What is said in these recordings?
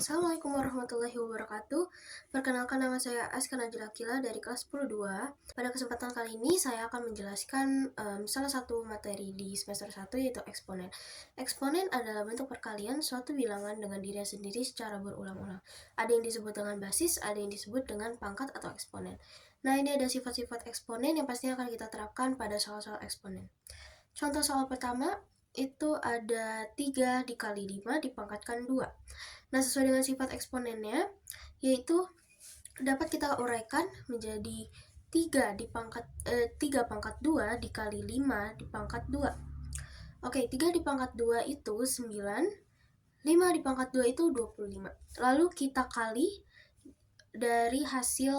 Assalamualaikum warahmatullahi wabarakatuh. Perkenalkan, nama saya Aska Najla Akila dari kelas 10-2. Pada kesempatan kali ini saya akan menjelaskan salah satu materi di semester 1, yaitu eksponen. Eksponen adalah bentuk perkalian suatu bilangan dengan dirinya sendiri secara berulang-ulang. Ada yang disebut dengan basis, ada yang disebut dengan pangkat atau eksponen. Nah, ini ada sifat-sifat eksponen yang pastinya akan kita terapkan pada soal-soal eksponen. Contoh soal pertama itu ada 3 dikali 5 dipangkatkan 2. Nah, sesuai dengan sifat eksponennya, yaitu dapat kita uraikan menjadi 3 pangkat 2 dikali 5 dipangkat 2. Oke, 3 dipangkat 2 itu 9, 5 dipangkat 2 itu 25. Lalu kita kali dari hasil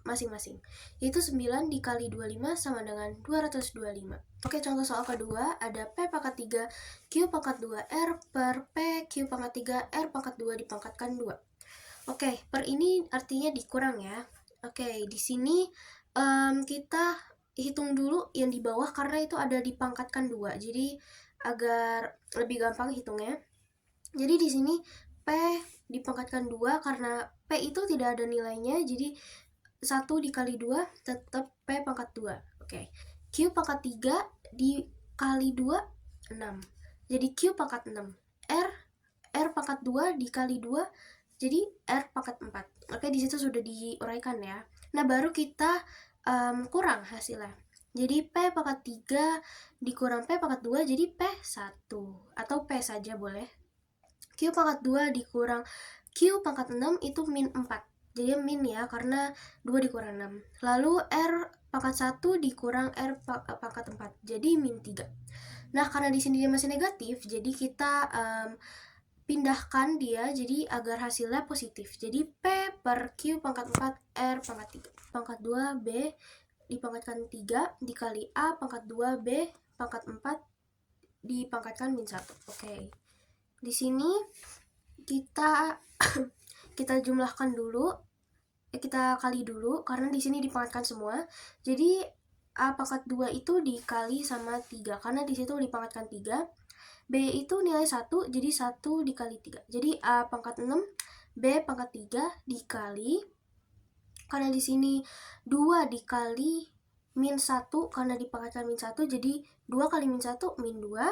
masing-masing, yaitu 9 dikali 25 sama dengan 225. Oke, contoh soal kedua ada P pangkat 3 Q pangkat 2 R per P Q pangkat 3 R pangkat 2 dipangkatkan 2. Oke, per ini artinya dikurang ya. Oke, di sini kita hitung dulu yang di bawah karena itu ada dipangkatkan 2. Jadi agar lebih gampang hitungnya. Jadi di sini P dipangkatkan 2 karena P itu tidak ada nilainya, jadi 1 dikali 2 tetap P pangkat 2. Oke. Q pangkat 3 dikali 2, 6. Jadi Q pangkat 6. R pangkat 2 dikali 2, jadi R pangkat 4. Oke, di situ sudah diuraikan ya. Nah, baru kita kurang hasilnya. Jadi P pangkat 3 dikurang P pangkat 2, jadi P1. Atau P saja boleh. Q pangkat 2 dikurang Q pangkat 6 itu min 4. Jadi min ya, karena 2 dikurang 6. Lalu R pangkat 1 dikurang R pangkat 4. Jadi min 3. Nah, karena di sini dia masih negatif, jadi kita pindahkan dia jadi agar hasilnya positif. Jadi P per Q pangkat 4 R pangkat 3. Pangkat 2 B dipangkatkan 3 dikali A pangkat 2 B pangkat 4 dipangkatkan min 1. Oke. Di sini kita jumlahkan dulu, kita kali dulu karena di sini dipangkatkan semua. Jadi A pangkat 2 itu dikali sama 3 karena di situ dipangkatkan 3. B itu nilai 1, jadi 1 dikali 3. Jadi A pangkat 6, B pangkat 3 dikali, karena di sini 2 dikali min 1 karena dipangkatkan min 1, jadi 2 kali min 1 min 2.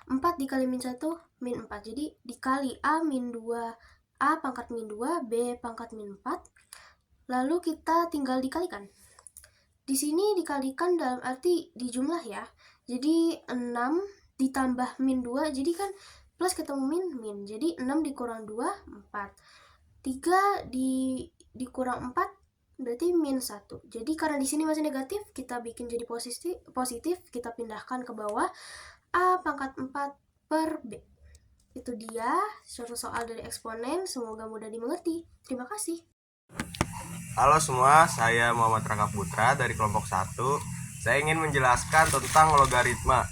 4 dikali min 1 min 4. Jadi dikali A min 2, A pangkat min 2, B pangkat min 4. Lalu kita tinggal dikalikan. Di sini dikalikan dalam arti dijumlah ya. Jadi 6 ditambah min 2, jadi kan plus ketemu min. Jadi 6 dikurang 2, 4. 3 dikurang 4 berarti min 1. Jadi karena di sini masih negatif, kita bikin jadi positif, kita pindahkan ke bawah. A pangkat 4 per B. Itu dia suatu soal dari eksponen, semoga mudah dimengerti. Terima kasih. Halo semua, saya Muhammad Raka Putra dari kelompok 1. Saya ingin menjelaskan tentang logaritma.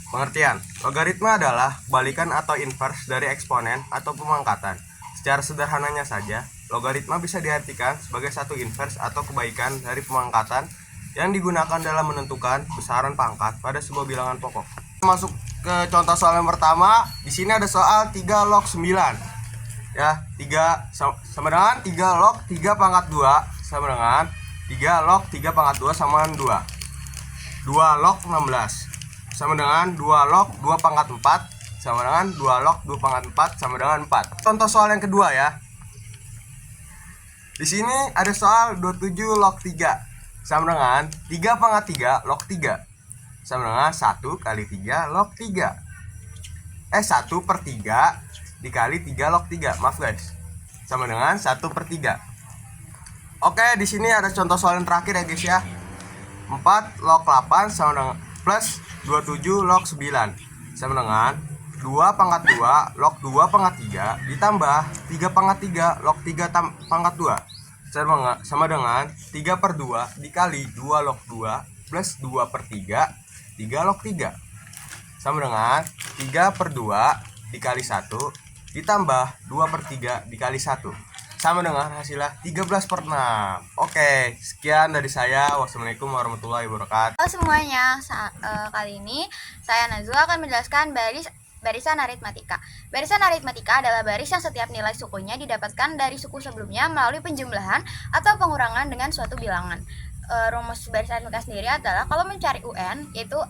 Pengertian, logaritma adalah balikan atau inverse dari eksponen atau pemangkatan. Secara sederhananya saja, logaritma bisa diartikan sebagai satu inverse atau kebaikan dari pemangkatan yang digunakan dalam menentukan besaran pangkat pada sebuah bilangan pokok. Masuk ke contoh soal yang pertama. Di sini ada soal 3 log 9. Ya, 3 sama dengan 3 log 3 pangkat 2 sama dengan 3 log 3 pangkat 2 sama dengan 2. 2 log 16 sama dengan 2 log 2 pangkat 4 sama dengan 2 log 2 pangkat 4 sama dengan 4. Contoh soal yang kedua ya. Di sini ada soal 27 log 3 sama dengan 3 pangkat 3 log 3 sama dengan 1 kali 3 log 3. 1 per 3 dikali 3 log 3. Maaf guys. Sama dengan 1 per 3. Oke, di sini ada contoh soal yang terakhir ya guys ya. 4 log 8 sama dengan plus 27 log 9 sama dengan 2 pangkat 2 log 2 pangkat 3 ditambah 3 pangkat 3 log 3 pangkat 2 sama dengan 3 per 2 dikali 2 log 2 plus 2 per 3 3 log 3 sama dengan 3 per 2 dikali 1 ditambah 2 per 3 dikali 1 sama dengan hasilnya 13 per 6. Oke, sekian dari saya. Wassalamualaikum warahmatullahi wabarakatuh. Halo semuanya, kali ini saya Nazwa akan menjelaskan barisan aritmatika. Barisan aritmatika adalah baris yang setiap nilai sukunya didapatkan dari suku sebelumnya melalui penjumlahan atau pengurangan dengan suatu bilangan. Rumus barisan aritmatika sendiri adalah kalau mencari UN yaitu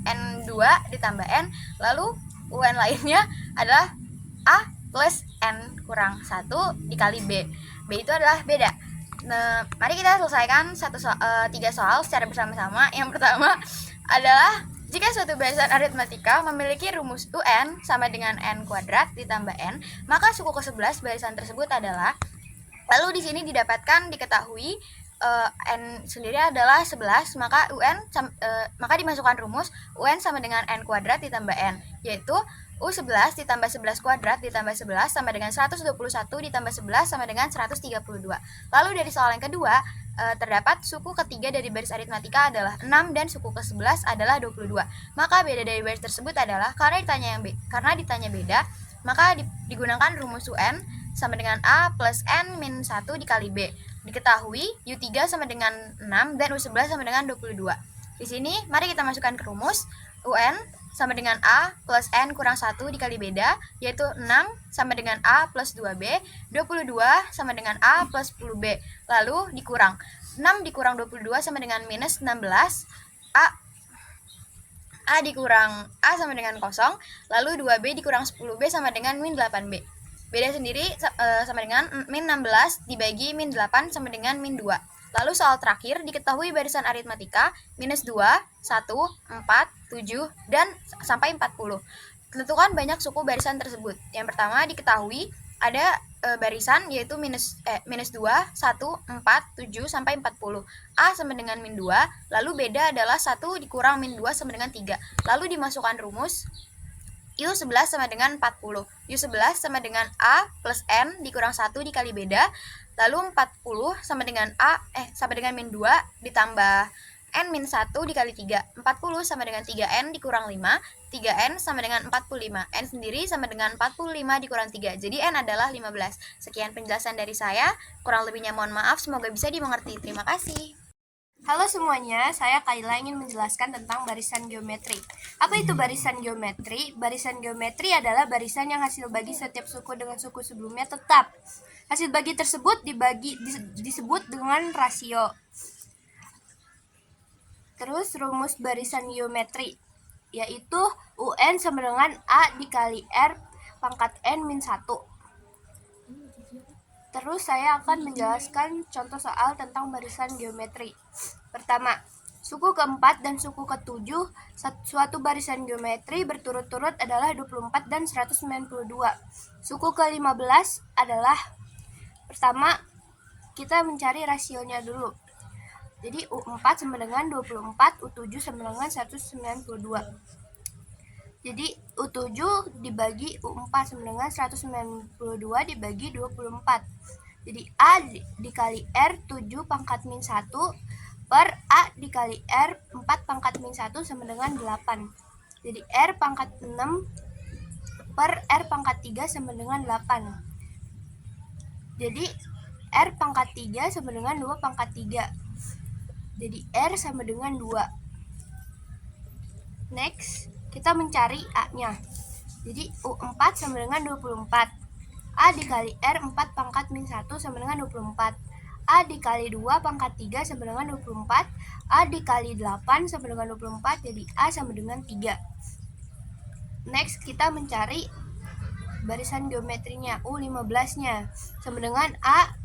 N2 ditambah N, lalu UN lainnya adalah A plus N kurang 1 dikali B. B itu adalah beda. Nah, mari kita selesaikan 3 soal secara bersama-sama. Yang pertama adalah jika suatu barisan aritmatika memiliki rumus UN sama dengan N kuadrat ditambah N, maka suku ke-11 barisan tersebut adalah, lalu di sini diketahui N sendiri adalah 11, maka maka dimasukkan rumus UN sama dengan N kuadrat ditambah N, yaitu U11 ditambah 11 kuadrat ditambah 11 sama dengan 121 ditambah 11 sama dengan 132. Lalu dari soal yang kedua, terdapat suku ketiga dari baris aritmatika adalah 6 dan suku ke-11 adalah 22. Maka beda dari baris tersebut adalah karena ditanya beda, maka digunakan rumus UN sama dengan A plus N min 1 dikali B. Diketahui U3 sama dengan 6 dan U11 sama dengan 22. Di sini mari kita masukkan ke rumus. UN sama dengan A plus N kurang 1 dikali beda, yaitu 6 sama dengan A plus 2B, 22 sama dengan A plus 10B. Lalu dikurang, 6 dikurang 22 sama dengan minus 16, A dikurang A sama dengan 0, lalu 2B dikurang 10B sama dengan min 8B. Beda sendiri sama dengan min 16 dibagi min 8 sama dengan min 2. Lalu soal terakhir, diketahui barisan aritmatika minus 2, 1, 4, 7, dan sampai 40. Tentukan banyak suku barisan tersebut. Yang pertama diketahui ada barisan yaitu minus 2, 1, 4, 7, sampai 40. A sama dengan min 2, lalu beda adalah 1 dikurang min 2 sama dengan 3. Lalu dimasukkan rumus U11 sama dengan 40. U11 sama dengan A plus N dikurang 1 dikali beda. Lalu 40 sama dengan sama dengan min 2 ditambah N min 1 dikali 3. 40 sama dengan 3N dikurang 5. 3N sama dengan 45. N sendiri sama dengan 45 dikurang 3. Jadi N adalah 15. Sekian penjelasan dari saya. Kurang lebihnya mohon maaf. Semoga bisa dimengerti. Terima kasih. Halo semuanya, saya Kaila ingin menjelaskan tentang barisan geometri. Apa itu barisan geometri? Barisan geometri adalah barisan yang hasil bagi setiap suku dengan suku sebelumnya tetap. Hasil bagi tersebut disebut dengan rasio. Terus rumus barisan geometri yaitu UN sama dengan A dikali R pangkat N min 1. Terus saya akan menjelaskan contoh soal tentang barisan geometri. Pertama, suku ke-4 dan suku ke-7 suatu barisan geometri berturut-turut adalah 24 dan 192. Suku ke-15 adalah, pertama kita mencari rasionya dulu. Jadi U4 sama dengan 24, U7 sama dengan 192. Jadi U7 dibagi U4 sama dengan 192 dibagi 24. Jadi A dikali R 7 pangkat min 1 per A dikali R 4 pangkat min 1 sama dengan 8. Jadi R pangkat 6 per R pangkat 3 sama dengan 8. Jadi R pangkat 3 sama dengan 2 pangkat 3. Jadi R sama dengan 2. Next, kita mencari A-nya. Jadi U4 sama dengan 24. A dikali R 4 pangkat min 1 sama dengan 24. A dikali 2 pangkat 3 sama dengan 24. A dikali 8 sama dengan 24. Jadi A sama dengan 3. Next, kita mencari barisan geometrinya, U15-nya. Sama dengan A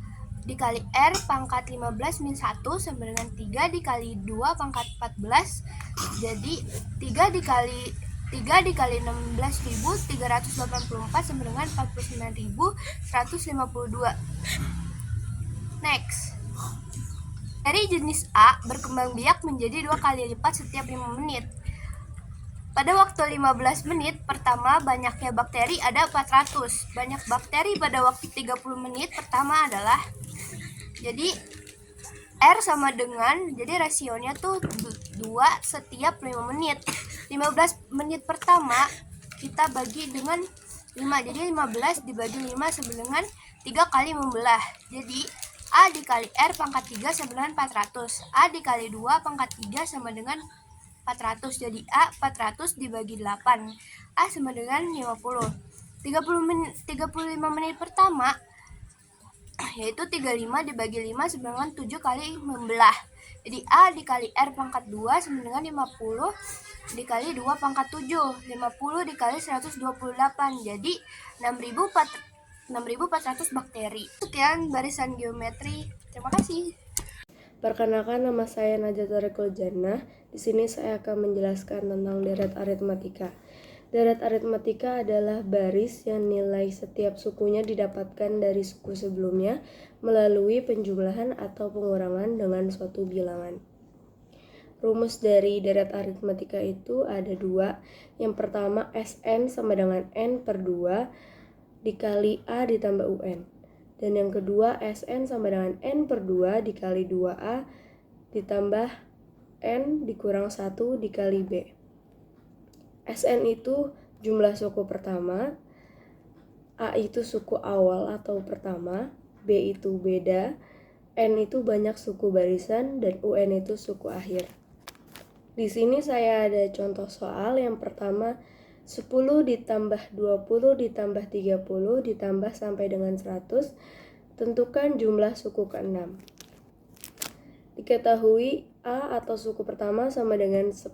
dikali R pangkat 15 min 1 sama dengan 3 dikali 2 pangkat 14. Jadi 3 dikali 16.384 sama dengan 49.152. Next, dari jenis A berkembang biak menjadi 2 kali lipat setiap 5 menit. Pada waktu 15 menit pertama banyaknya bakteri ada 400. Banyak bakteri pada waktu 30 menit pertama adalah, jadi R sama dengan, jadi rasionya tuh 2 setiap 5 menit. 15 menit pertama kita bagi dengan 5. Jadi 15 dibagi 5 sama dengan 3 kali membelah. Jadi A dikali R pangkat 3 sama dengan 400. A dikali 2 pangkat 3 sama dengan 400. Jadi A 400 dibagi 8. A sama dengan 50. 35 menit pertama yaitu 35 dibagi 5 sama dengan 7 kali membelah. Jadi A dikali R pangkat 2 sama dengan 50 dikali 2 pangkat 7. 50 dikali 128. Jadi 6.400 bakteri. Sekian barisan geometri. Terima kasih. Perkenalkan, nama saya Najat Tariqul Jannah. Di sini saya akan menjelaskan tentang deret aritmatika. Deret aritmatika adalah baris yang nilai setiap sukunya didapatkan dari suku sebelumnya melalui penjumlahan atau pengurangan dengan suatu bilangan. Rumus dari deret aritmatika itu ada dua. Yang pertama, Sn sama dengan N per 2 dikali A ditambah UN. Dan yang kedua, Sn sama dengan N per 2 dikali 2A ditambah N dikurang 1 dikali B. Sn itu jumlah suku pertama, A itu suku awal atau pertama, B itu beda, N itu banyak suku barisan, dan UN itu suku akhir. Di sini saya ada contoh soal. Yang pertama, 10 ditambah 20 ditambah 30 ditambah sampai dengan 100. Tentukan jumlah suku ke-6. Diketahui A atau suku pertama sama dengan 10.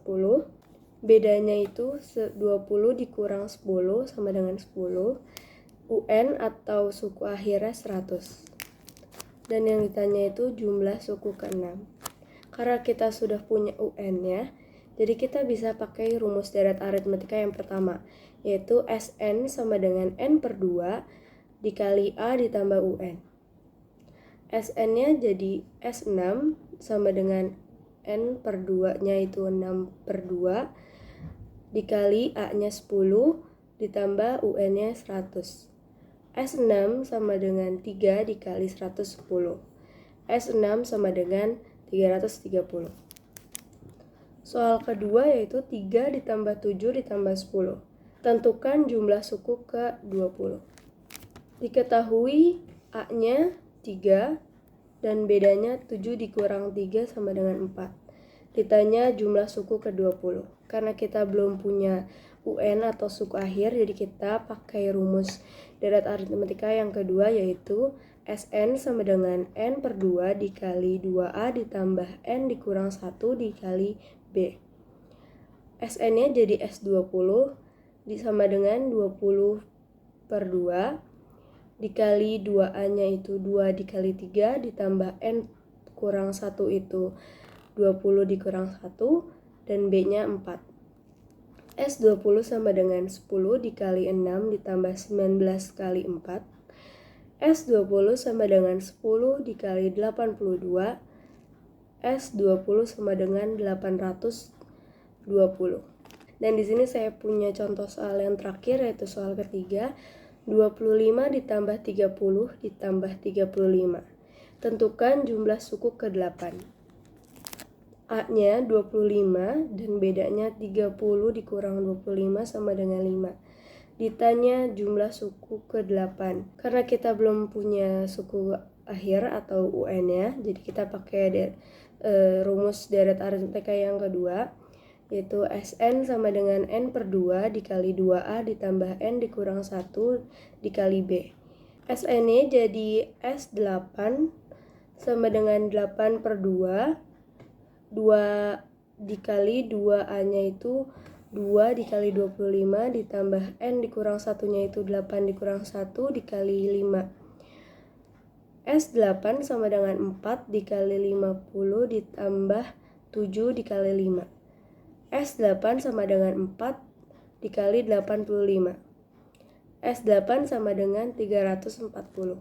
Bedanya itu 20 dikurang 10 sama dengan 10. UN atau suku akhirnya 100. Dan yang ditanya itu jumlah suku ke-6. Karena kita sudah punya UN-nya, jadi kita bisa pakai rumus deret aritmatika yang pertama, yaitu Sn sama dengan N per 2 dikali A ditambah UN. Sn-nya jadi S6 sama dengan N per 2-nya itu 6 per 2 dikali A-nya 10 ditambah UN-nya 100. S6 sama dengan 3 dikali 110. S6 sama dengan 330. Soal kedua yaitu 3 ditambah 7 ditambah 10. Tentukan jumlah suku ke-20. Diketahui A-nya 3 dan bedanya 7 dikurang 3 sama dengan 4. Ditanya jumlah suku ke-20. Karena kita belum punya UN atau suku akhir, jadi kita pakai rumus deret aritmatika yang kedua, yaitu Sn sama dengan N per 2 dikali 2A ditambah N dikurang 1 dikali B. Sn-nya jadi S20 sama dengan 20 per 2 dikali 2A-nya itu 2 dikali 3 ditambah N kurang 1 itu 20 dikurang 1 dan B-nya 4. S20 sama dengan 10 dikali 6 ditambah 19 kali 4. S20 sama dengan 10 dikali 82. S20 sama dengan 820. Dan di sini saya punya contoh soal yang terakhir, yaitu soal ketiga. 25 ditambah 30 ditambah 35. Tentukan jumlah suku ke-8. A-nya 25 dan bedanya 30 dikurang 25 sama dengan 5. Ditanya jumlah suku ke-8. Karena kita belum punya suku akhir atau UN-nya, jadi kita pakai rumus deret aritmatika yang kedua, yaitu Sn sama dengan N per 2 dikali 2A ditambah N dikurang 1 dikali B. Sn-nya jadi S8 sama dengan 8 per 2. 2 dikali 2A-nya itu 2 dikali 25 ditambah N dikurang 1-nya itu 8 dikurang 1 dikali 5. S8 sama dengan 4 dikali 50 ditambah 7 dikali 5. S8 sama dengan 4 dikali 85. S8 sama dengan 340.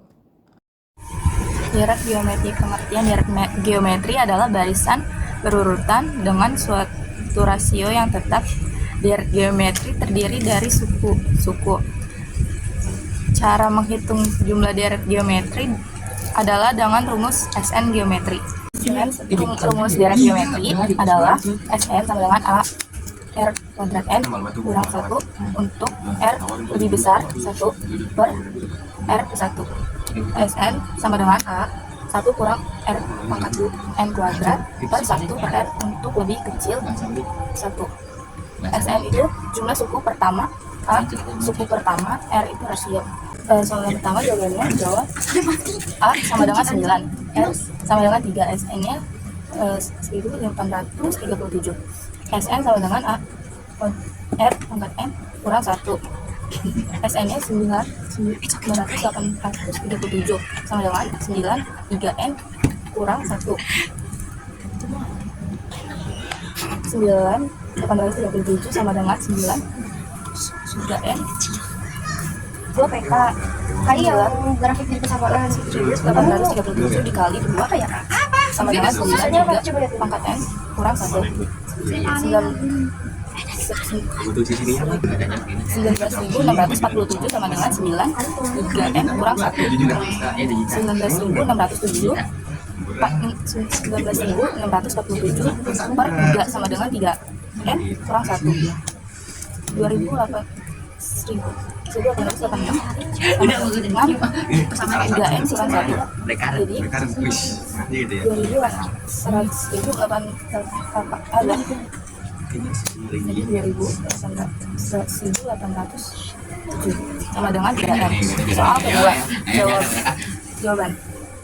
Deret geometri. Pengertian deret geometri adalah barisan berurutan dengan suatu rasio yang tetap. Deret geometri terdiri dari suku. Cara menghitung jumlah deret geometri adalah dengan rumus Sn geometri. Rumus deret geometri adalah Sn sama dengan A R kuadrat N kurang 1 untuk R lebih besar 1 per R 1. Sn sama dengan A 1 kurang R pangkat N kuadrat per 1 per R untuk lebih kecil 1. Sn itu jumlah suku pertama, A suku pertama, R itu rasio. Soal yang pertama jawabannya jawab A sama dengan 9, R sama dengan 3, Sn-nya 1837. Sn sama dengan A R pangkat N kurang 1. Sn-nya 937 sama dengan 9 3N kurang 1. 9 sama dengan 9 3N. Gue PK Ayo, grafik di kesamaan. 1837 dikali 2 sama dengan 9 3 pangkat N kurang 1. 19.647 sama dengan 9 3N kurang 1. 19.607 per 3 sama dengan 3N kurang 1. 1886 sama dengan 3N kurang 1. Jadi 1807 sama dengan 3M. Soal kedua, jawaban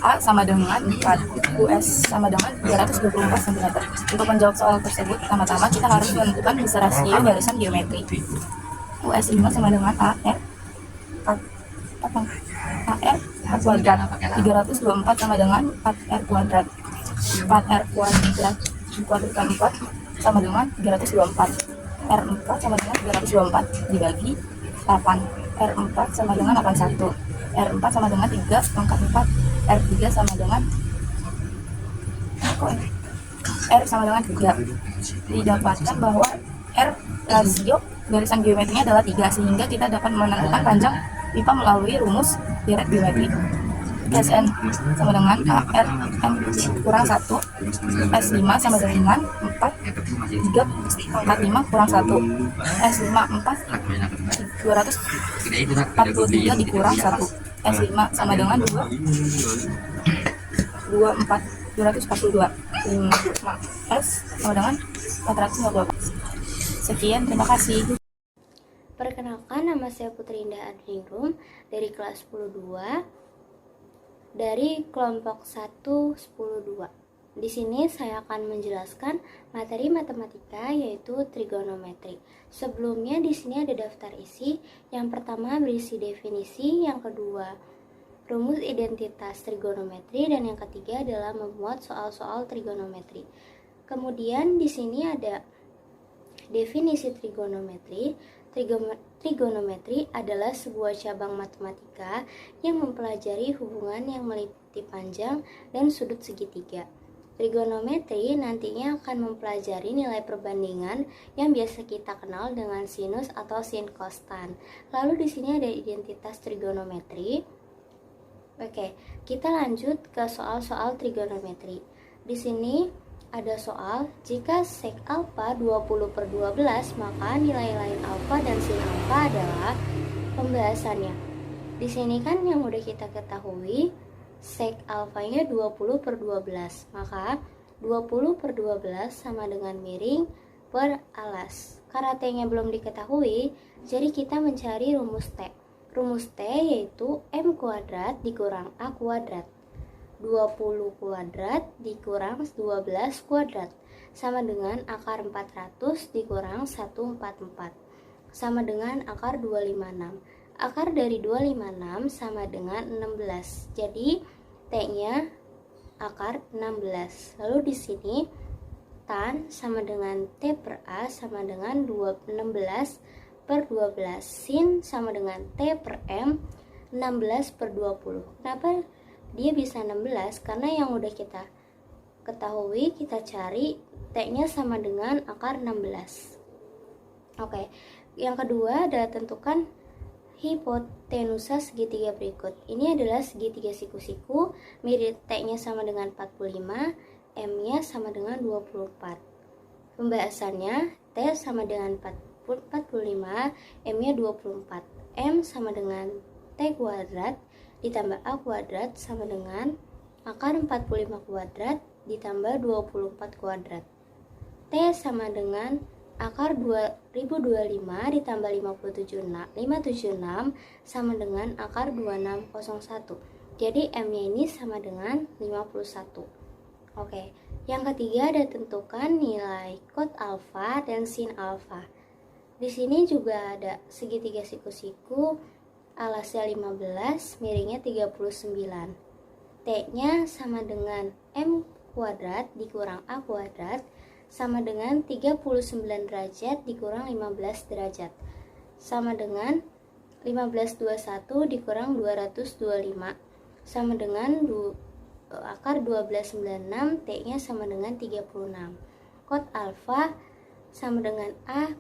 A sama dengan 4, US sama dengan 324 cm. Untuk menjawab soal tersebut, pertama-tama kita harus menentukan besar rasio barisan geometri. US 5 sama dengan AR 4 kuadrat, 324 sama dengan 4R kuadrat, 4R kuadrat dikuadratkan 4 sama dengan 324, R4 sama dengan 324 dibagi 8, R4 sama dengan 81, R4 sama dengan 3 pangkat 4, R3 sama dengan R sama dengan 3. Didapatkan bahwa R rasio barisan geometrinya adalah 3, sehingga kita dapat menentukan panjang pipa melalui rumus deret geometri. Sn sama dengan AR M kurang 1, S5 sama dengan 4, 3 pangkat 5 kurang 1, S5 4, 243 dikurang 1, S5 sama dengan 2, 242, 5, S sama dengan 450. Sekian, terima kasih. Perkenalkan, nama saya Putri Indah Adningrum dari kelas 10-2 dari kelompok 1-10-2. Di sini saya akan menjelaskan materi matematika yaitu trigonometri. Sebelumnya di sini ada daftar isi. Yang pertama berisi definisi, yang kedua rumus identitas trigonometri, dan yang ketiga adalah memuat soal-soal trigonometri. Kemudian di sini ada definisi trigonometri. Trigonometri adalah sebuah cabang matematika yang mempelajari hubungan yang meliputi panjang dan sudut segitiga. Trigonometri nantinya akan mempelajari nilai perbandingan yang biasa kita kenal dengan sinus atau sin kostan. Lalu di sini ada identitas trigonometri. Oke, kita lanjut ke soal-soal trigonometri. Di sini ada soal, jika sek alfa 20/12, maka nilai lain alfa dan sin alfa adalah pembahasannya. Di sini kan yang udah kita ketahui, sek alfanya 20/12, maka 20/12 sama dengan miring per alas. Karena T-nya belum diketahui, jadi kita mencari rumus T. Rumus T yaitu M kuadrat dikurang A kuadrat. 20 kuadrat dikurang 12 kuadrat sama dengan akar 400 dikurang 144 sama dengan akar 256. Akar dari 256 sama dengan 16. Jadi T-nya akar 16. Lalu di sini tan sama dengan T per A sama dengan 16 per 12. Sin sama dengan T per M 16 per 20. Kenapa dia bisa 16? Karena yang udah kita ketahui, kita cari T-nya sama dengan akar 16. Oke, yang kedua adalah tentukan hipotenusa segitiga berikut. Ini adalah segitiga siku-siku, mirip T-nya sama dengan 45, M-nya sama dengan 24. Pembahasannya, T sama dengan 45, M-nya 24. M sama dengan T kuadrat ditambah A kuadrat sama dengan akar 45 kuadrat ditambah 24 kuadrat. T sama dengan akar 2025 ditambah 576 sama dengan akar 2601. Jadi M-nya ini sama dengan 51. Oke, yang ketiga ada tentukan nilai cos alfa dan sin alfa. Di sini juga ada segitiga siku-siku, alasnya 15, miringnya 39. T-nya sama dengan M kuadrat dikurang A kuadrat sama dengan 39 derajat dikurang 15 derajat sama dengan 1521 dikurang 225 sama dengan akar 1296. T-nya sama dengan 36. Cos alfa sama dengan A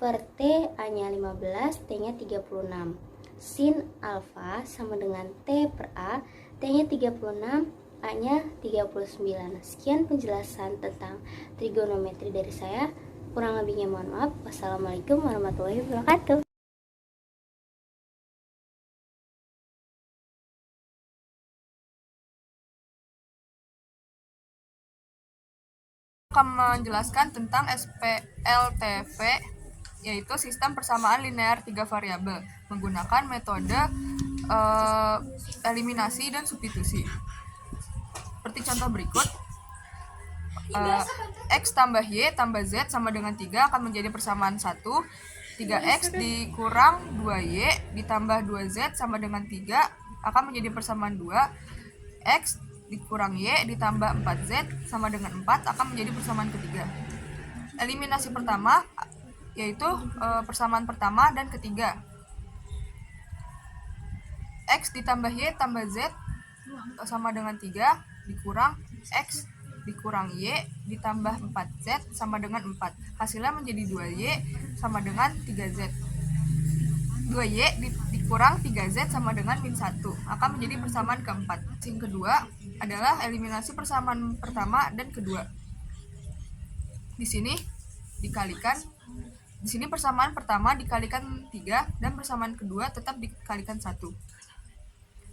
per T, A-nya 15, T-nya 36. Sin alfa sama dengan T per A, T-nya 36, A-nya 39. Sekian penjelasan tentang trigonometri dari saya. Kurang lebihnya mohon maaf. Wassalamualaikum warahmatullahi wabarakatuh. Akan menjelaskan tentang SPLTV, yaitu sistem persamaan linear 3 variabel menggunakan metode eliminasi dan substitusi. Seperti contoh berikut, X tambah Y tambah Z sama dengan 3 akan menjadi persamaan 1. 3X dikurang 2Y ditambah 2Z sama dengan 3 akan menjadi persamaan 2. X dikurang Y ditambah 4Z sama dengan 4 akan menjadi persamaan ketiga. Eliminasi pertama yaitu persamaan pertama dan ketiga. X ditambah Y tambah Z sama dengan 3 dikurang X dikurang Y ditambah 4Z sama dengan 4. Hasilnya menjadi 2Y sama dengan 3Z. 2Y dikurang 3Z sama dengan min 1 akan menjadi persamaan keempat. Yang kedua adalah eliminasi persamaan pertama dan kedua. Di sini persamaan pertama dikalikan 3 dan persamaan kedua tetap dikalikan 1.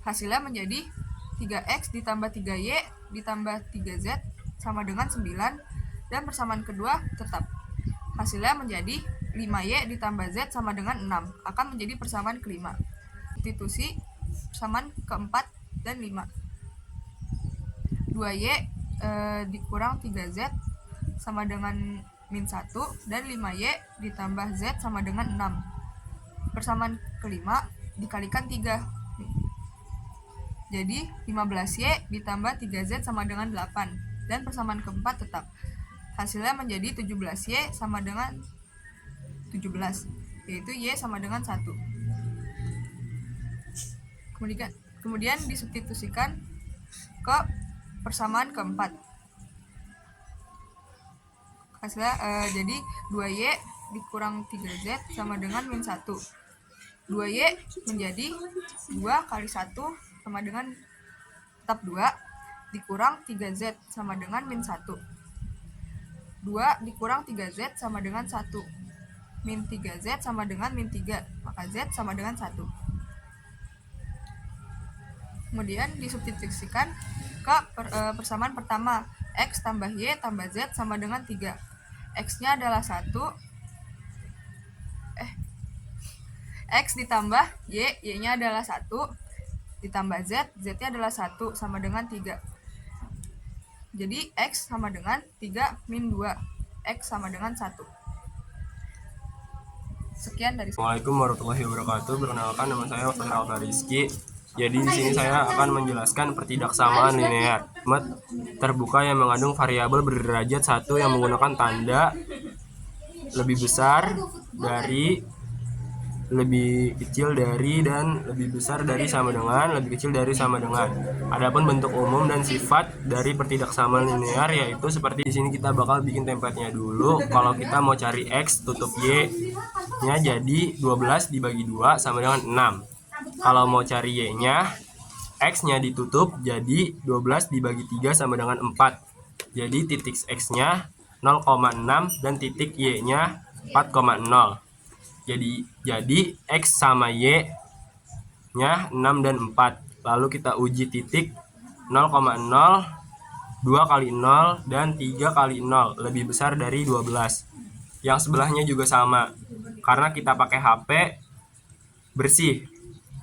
Hasilnya menjadi 3X ditambah 3Y ditambah 3Z sama dengan 9 dan persamaan kedua tetap. Hasilnya menjadi 5Y ditambah Z sama dengan 6 akan menjadi persamaan kelima. Substitusi persamaan keempat dan 5. 2Y dikurang 3Z sama dengan min 1 dan 5Y ditambah Z sama dengan 6. Persamaan kelima dikalikan 3. Jadi 15Y ditambah 3Z sama dengan 8 dan persamaan keempat tetap. Hasilnya menjadi 17Y sama dengan 17, yaitu Y sama dengan 1. Kemudian disubstitusikan ke persamaan keempat. Hasilnya jadi 2Y dikurang 3Z sama dengan min 1. 2Y menjadi 2 kali 1 sama dengan tetap 2 dikurang 3Z sama dengan min 1. 2 dikurang 3Z sama dengan 1. Min 3Z sama dengan min 3, maka Z sama dengan 1. Kemudian disubstitusikan ke persamaan pertama. X tambah Y tambah Z sama dengan 3. X-nya adalah 1. X ditambah Y, Y-nya adalah 1. Ditambah Z, Z-nya adalah 1 sama dengan 3. Jadi X sama dengan 3 min 2. X sama dengan 1. Sekian dari saya. Assalamualaikum warahmatullahi wabarakatuh. Perkenalkan, nama saya Ustaz Alta Rizky. Jadi di sini saya akan menjelaskan pertidaksamaan linear terbuka yang mengandung variabel berderajat 1 yang menggunakan tanda lebih besar dari, lebih kecil dari, dan lebih besar dari sama dengan, lebih kecil dari sama dengan. Adapun bentuk umum dan sifat dari pertidaksamaan linear yaitu seperti di sini. Kita bakal bikin template-nya dulu. Kalau kita mau cari X tutup Y-nya jadi 12 dibagi 2 sama dengan 6. Kalau mau cari Y-nya, X-nya ditutup jadi 12 dibagi 3 sama dengan 4. Jadi titik X-nya 0,6 dan titik Y-nya 4,0. Jadi X sama Y-nya 6 dan 4. Lalu kita uji titik 0,0, 2 kali 0, dan 3 kali 0 lebih besar dari 12. Yang sebelahnya juga sama, karena kita pakai HP bersih.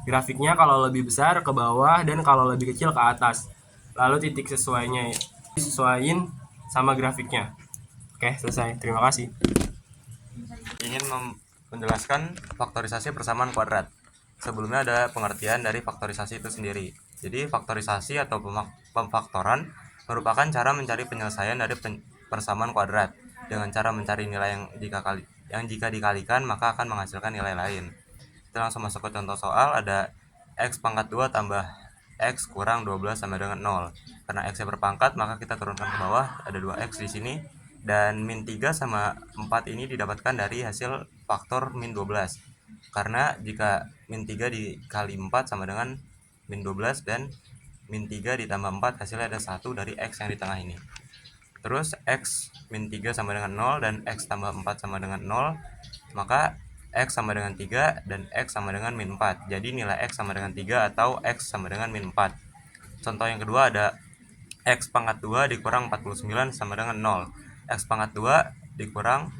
Grafiknya kalau lebih besar ke bawah dan kalau lebih kecil ke atas. Lalu titik sesuainya disesuaiin sama grafiknya. Oke, selesai. Terima kasih. Ingin menjelaskan faktorisasi persamaan kuadrat. Sebelumnya ada pengertian dari faktorisasi itu sendiri. Jadi faktorisasi atau pemfaktoran merupakan cara mencari penyelesaian dari persamaan kuadrat dengan cara mencari nilai yang jika dikalikan maka akan menghasilkan nilai lain. Kita langsung masuk ke contoh soal. Ada x pangkat 2 tambah x kurang 12 sama dengan 0. Karena x-nya berpangkat maka kita turunkan ke bawah, ada 2x di sini. Dan min 3 sama 4 ini didapatkan dari hasil faktor min 12. Karena jika min 3 dikali 4 sama dengan min 12 dan min 3 ditambah 4 hasilnya ada 1 dari x yang di tengah ini. Terus x min 3 sama dengan 0 dan x tambah 4 sama dengan 0, maka x sama dengan 3 dan x sama dengan min 4. Jadi nilai x sama dengan 3 atau x sama dengan min 4. Contoh yang kedua ada x pangkat 2 dikurang 49 sama dengan 0. X pangkat 2 dikurang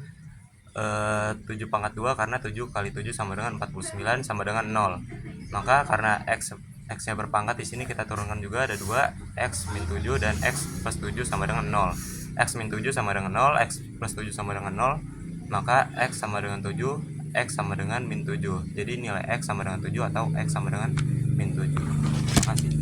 7 pangkat 2 karena 7 kali 7 sama dengan 49 sama dengan 0. Maka karena x-nya berpangkat di sini kita turunkan juga, ada 2 x min 7 dan x plus 7 sama dengan 0. X min 7 sama dengan 0, x plus 7 sama dengan 0, maka x sama dengan 7, x sama dengan min 7. Jadi nilai x sama dengan 7 atau x sama dengan min 7. Terima kasih.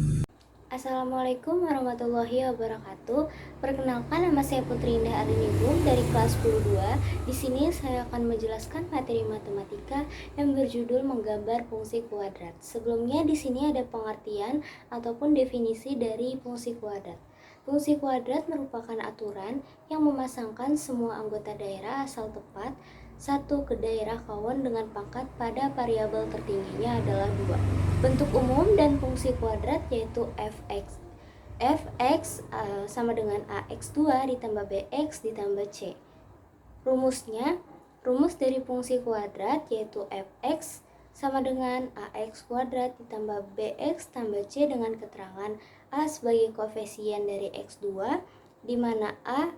Assalamualaikum warahmatullahi wabarakatuh. Perkenalkan, nama saya Putri Indah Arinibum dari kelas 10-2. Di sini saya akan menjelaskan materi matematika yang berjudul menggambar fungsi kuadrat. Sebelumnya di sini ada pengertian ataupun definisi dari fungsi kuadrat. Fungsi kuadrat merupakan aturan yang memasangkan semua anggota daerah asal tepat satu ke daerah kawan dengan pangkat pada variabel tertingginya adalah 2. Bentuk umum dan fungsi kuadrat yaitu fx. Fx sama dengan ax2 ditambah bx ditambah c. Rumus dari fungsi kuadrat yaitu fx sama dengan ax kuadrat ditambah bx tambah c dengan keterangan a sebagai koefisien dari x2, di mana a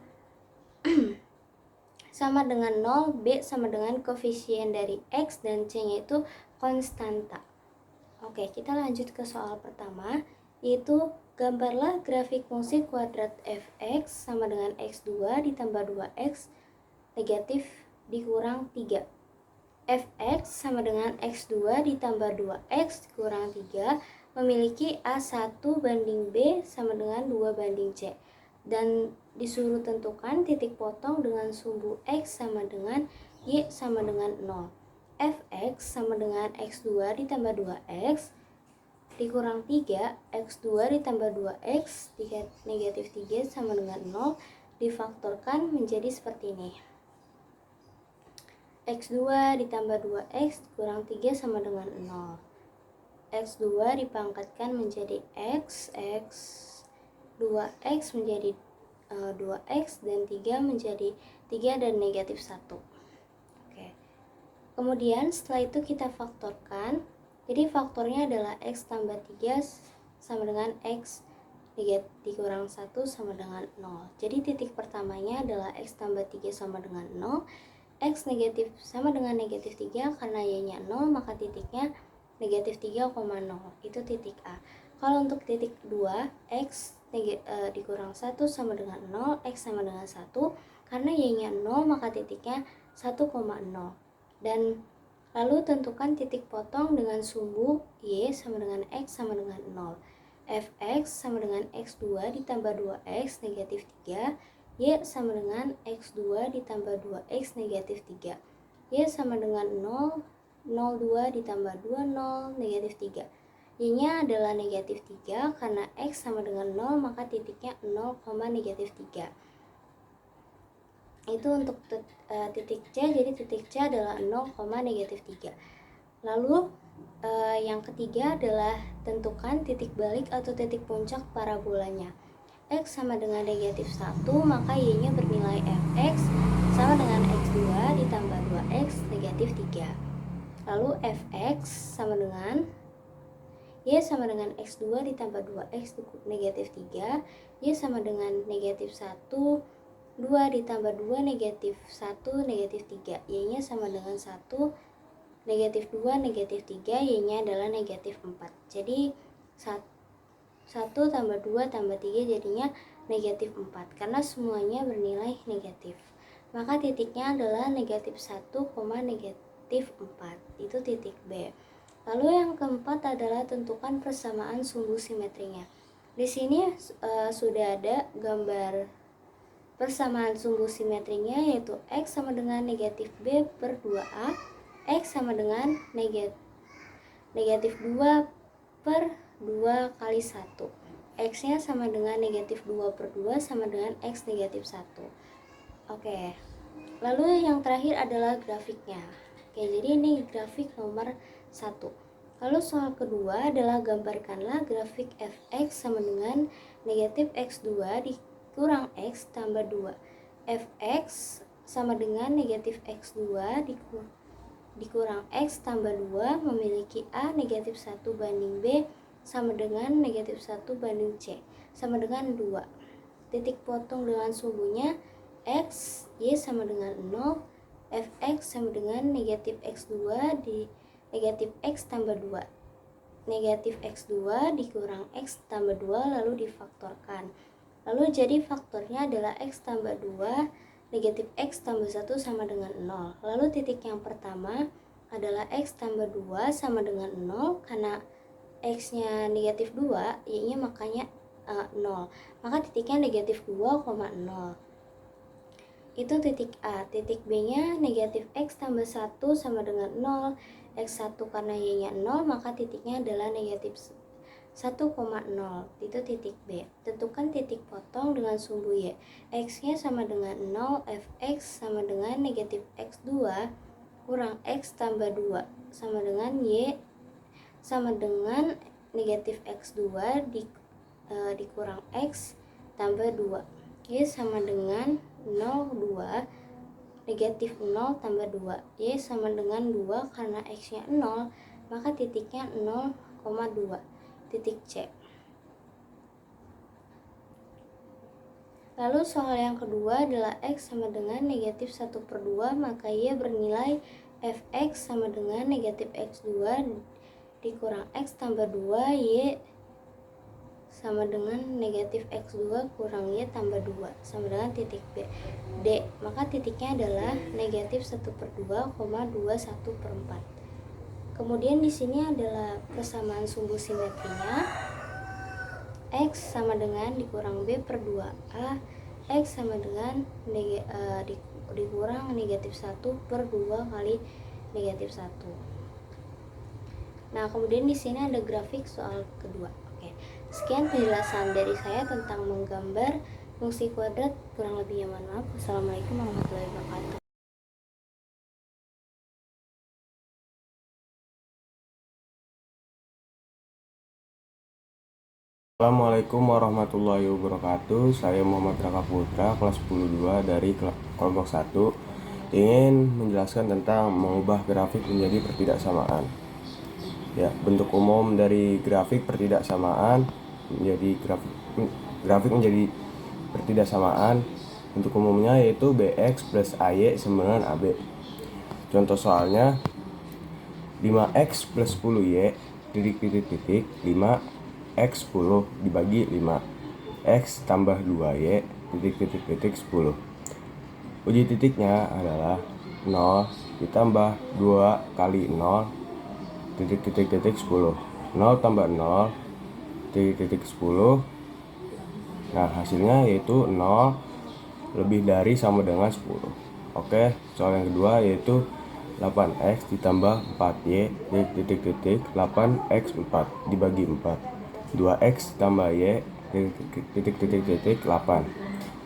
sama dengan 0, B sama dengan koefisien dari X, dan C-nya itu konstanta. Oke, kita lanjut ke soal pertama, yaitu gambarlah grafik fungsi kuadrat fx sama dengan x2 ditambah 2x negatif dikurang 3. Fx sama dengan x2 ditambah 2x kurang 3 memiliki A1 banding B sama dengan 2 banding C. Dan disuruh tentukan titik potong dengan sumbu x sama dengan y sama dengan 0. Fx sama dengan x2 ditambah 2x dikurang 3, x2 ditambah 2x negatif 3 sama dengan 0, difaktorkan menjadi seperti ini. X2 ditambah 2x kurang 3 sama dengan 0. X2 dipangkatkan menjadi x 2x menjadi 2x dan 3 menjadi 3 dan negatif 1. Oke. Kemudian setelah itu kita faktorkan. Jadi faktornya adalah x tambah 3 sama dengan x dikurang 1 sama dengan 0. Jadi titik pertamanya adalah x tambah 3 sama dengan 0. X negatif sama dengan negatif 3 karena y-nya 0, maka titiknya negatif 3,0. Itu titik A. Kalau untuk titik 2, x dikurang 1 sama dengan 0, x sama dengan 1, karena y-nya 0 maka titiknya 1,0. Dan lalu tentukan titik potong dengan sumbu y sama dengan x sama dengan 0. Fx sama dengan x2 ditambah 2x negatif 3, y sama dengan x2 ditambah 2x negatif 3, y sama dengan 0, 0,2 ditambah 2, 0, negatif 3. Y-nya adalah negatif 3 karena x sama dengan 0 maka titiknya 0, negatif 3. Itu untuk titik C, jadi titik C adalah 0, negatif 3. Lalu yang ketiga adalah tentukan titik balik atau titik puncak parabolanya. X sama dengan negatif 1 maka y-nya bernilai fx sama dengan x2 ditambah 2x negatif 3. Lalu fx sama dengan Y sama dengan X2 ditambah 2X negatif 3, Y sama dengan negatif 1, 2 ditambah 2 negatif 1 negatif 3, Y-nya sama dengan 1, negatif 2 negatif 3, Y-nya adalah negatif 4. Jadi 1 tambah 2 tambah 3 jadinya negatif 4 karena semuanya bernilai negatif. Maka titiknya adalah negatif 1, negatif 4. Itu titik B. Lalu yang keempat adalah tentukan persamaan sumbu simetrinya. Di sini sudah ada gambar persamaan sumbu simetrinya, yaitu X sama dengan negatif B per 2A, X sama dengan negatif 2 per 2 kali 1. X-nya sama dengan negatif 2 per 2 sama dengan X negatif 1. Oke, lalu yang terakhir adalah grafiknya. Oke, jadi ini grafik nomor 1. Lalu soal kedua adalah gambarkanlah grafik fx sama dengan negatif x2 dikurang x tambah 2. Fx sama dengan negatif x2 dikurang x tambah 2 memiliki A negatif 1 banding B sama dengan negatif 1 banding C sama dengan 2. Titik potong dengan sumbunya X, Y sama dengan 0, Fx sama dengan negatif x2 di negatif x tambah 2. Negatif x2 dikurang x tambah 2 lalu difaktorkan. Lalu jadi faktornya adalah x tambah 2 negatif x tambah 1 sama dengan 0. Lalu titik yang pertama adalah x tambah 2 sama dengan 0 karena x-nya negatif 2, y-nya makanya 0. Maka titiknya negatif 2,0. Itu titik A. Titik B-nya negatif x tambah 1 sama dengan 0. X1 karena y-nya 0, maka titiknya adalah negatif 1,0. Itu titik B. Tentukan titik potong dengan sumbu y. X-nya sama dengan 0, fx sama dengan negatif x2 kurang x tambah 2 sama dengan y sama dengan negatif x2 dikurang x tambah 2. Y sama dengan 0, 2 negatif 0 tambah 2. Y sama dengan 2 karena x-nya 0, maka titiknya 0,2. Titik C. Lalu soal yang kedua adalah x sama dengan negatif 1 per 2, maka y bernilai fx sama dengan negatif x2 dikurang x tambah 2, y sama dengan negatif x2 kurang y tambah 2 sama dengan titik B. D. Maka titiknya adalah negatif 1 per 2, 21 per 4. Kemudian di sini adalah persamaan sumbu simetrinya. X sama dengan dikurang B per 2A, X sama dengan dikurang negatif 1 per 2 kali negatif 1. Nah, kemudian di sini ada grafik soal kedua. Oke. Sekian penjelasan dari saya tentang menggambar fungsi kuadrat. Kurang lebihnya mohon maaf. Wassalamualaikum warahmatullahi wabarakatuh. Assalamualaikum warahmatullahi wabarakatuh. Saya Muhammad Raka Putra, kelas 10-2 dari kelompok 1, ingin menjelaskan tentang mengubah grafik menjadi pertidaksamaan. Ya, bentuk umum dari grafik pertidaksamaan menjadi grafik menjadi pertidaksamaan. Bentuk umumnya yaitu BX plus AY sama dengan AB. Contoh soalnya 5X plus 10Y titik 5X10 dibagi 5 X tambah 2Y titik 10. Uji titiknya adalah 0 ditambah 2 kali 0 titik 10. 0 tambah 0 titik 10. Nah, hasilnya yaitu 0 lebih dari sama dengan 10. Oke, soal yang kedua yaitu 8X ditambah 4Y titik 8X4 dibagi 4. 2X tambah Y titik 8.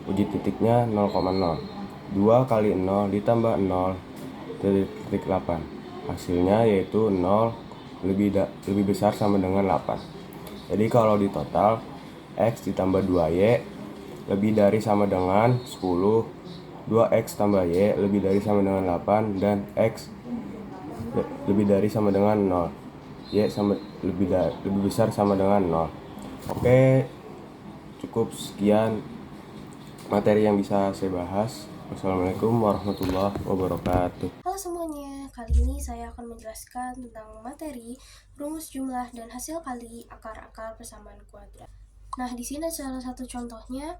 Uji titiknya 0,0. 2 kali 0 ditambah 0 titik 8. Hasilnya yaitu 0 lebih besar sama dengan 8. Jadi kalau di total X ditambah 2Y lebih dari sama dengan 10, 2X tambah Y lebih dari sama dengan 8, dan X lebih dari sama dengan 0. Y lebih besar sama dengan 0. Oke, cukup sekian materi yang bisa saya bahas. Wassalamualaikum warahmatullahi wabarakatuh. Halo semuanya, kali ini saya akan menjelaskan tentang materi rumus jumlah dan hasil kali akar-akar persamaan kuadrat. Nah, di sini salah satu contohnya,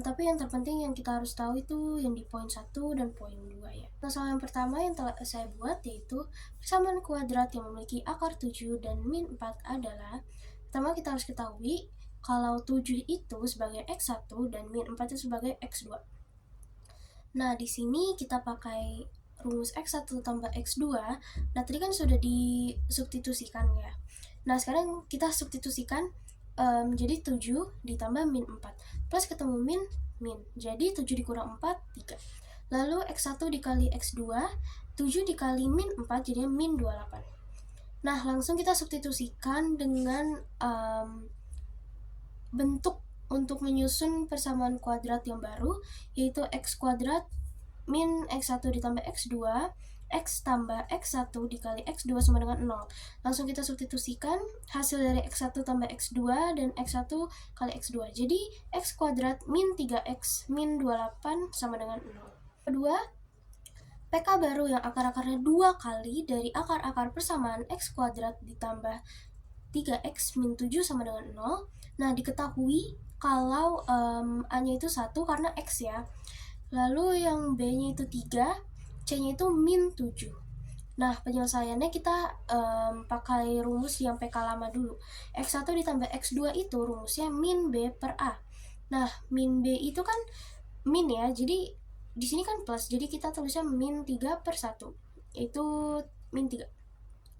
tapi yang terpenting yang kita harus tahu itu yang di poin 1 dan poin 2 ya. Nah, soal yang pertama yang telah saya buat yaitu persamaan kuadrat yang memiliki akar 7 dan min 4 adalah, pertama kita harus ketahui kalau 7 itu sebagai X1 dan min 4 itu sebagai X2. Nah, di sini kita pakai rumus X1 tambah X2. Nah, tadi kan sudah disubstitusikan ya. Nah, sekarang kita substitusikan jadi 7 ditambah min 4. Plus ketemu min. Jadi 7 dikurang 4, 3. Lalu X1 dikali X2, 7 dikali min 4 jadinya min 28. Nah, langsung kita substitusikan dengan bentuk untuk menyusun persamaan kuadrat yang baru, yaitu X kuadrat min X1 ditambah X2, X tambah X1 dikali X2 sama dengan 0. Langsung kita substitusikan hasil dari X1 tambah X2 dan X1 kali X2. Jadi X kuadrat min 3X min 28 sama dengan 0. Kedua, PK baru yang akar-akarnya 2 kali dari akar-akar persamaan X kuadrat ditambah 3X min 7 sama dengan 0. Nah, diketahui kalau A-nya itu 1 karena X ya. Lalu yang B-nya itu 3, C-nya itu min 7. Nah, penyelesaiannya kita pakai rumus yang PK lama dulu. X1 ditambah X2 itu rumusnya min B per A. Nah, min B itu kan min ya, jadi di sini kan plus, jadi kita tulisnya min 3 per 1. Itu min 3.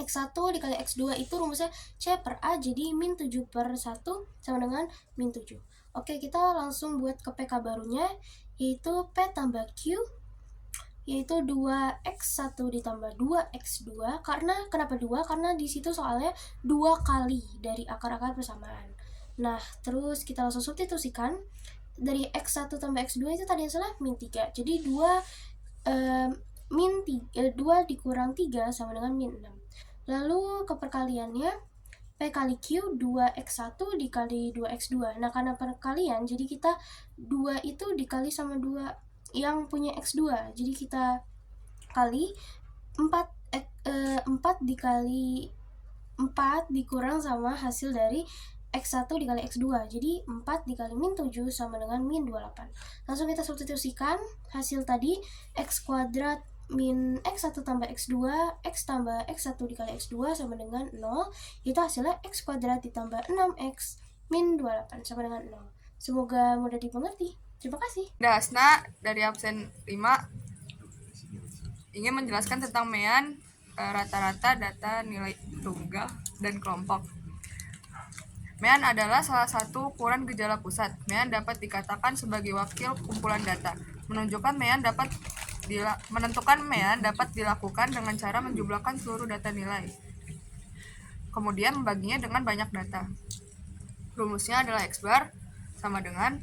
X1 dikali X2 itu rumusnya C per A, jadi min 7 per 1 sama dengan min 7. Oke, kita langsung buat ke PK barunya, yaitu P tambah Q, yaitu 2X1 ditambah 2X2. Kenapa 2? Karena di situ soalnya 2 kali dari akar-akar persamaan. Nah, terus kita langsung substitusikan. Dari X1 tambah X2 itu tadi salah min 3. Jadi 2 dikurang 3 sama dengan min 6. Lalu ke perkaliannya, P kali Q 2X1 dikali 2X2. Nah, karena perkalian, jadi kita 2 itu dikali sama 2 yang punya X2. Jadi kita kali 4 dikali 4 dikurang sama hasil dari X1 dikali X2. Jadi 4 dikali min 7 sama dengan min 28. Langsung kita substitusikan hasil tadi, X kuadrat min X1 tambah X2, X tambah X1 dikali X2 sama dengan 0. Itu hasilnya X kuadrat ditambah 6X min 28 sama dengan 0. Semoga mudah dimengerti. Terima kasih. Dasna dari absen 5 ingin menjelaskan tentang mean, rata-rata data nilai tunggal dan kelompok. Mean adalah salah satu ukuran gejala pusat. Mean dapat dikatakan sebagai wakil kumpulan data. Menentukan mean dapat dilakukan dengan cara menjumlahkan seluruh data nilai, kemudian membaginya dengan banyak data. Rumusnya adalah X bar sama dengan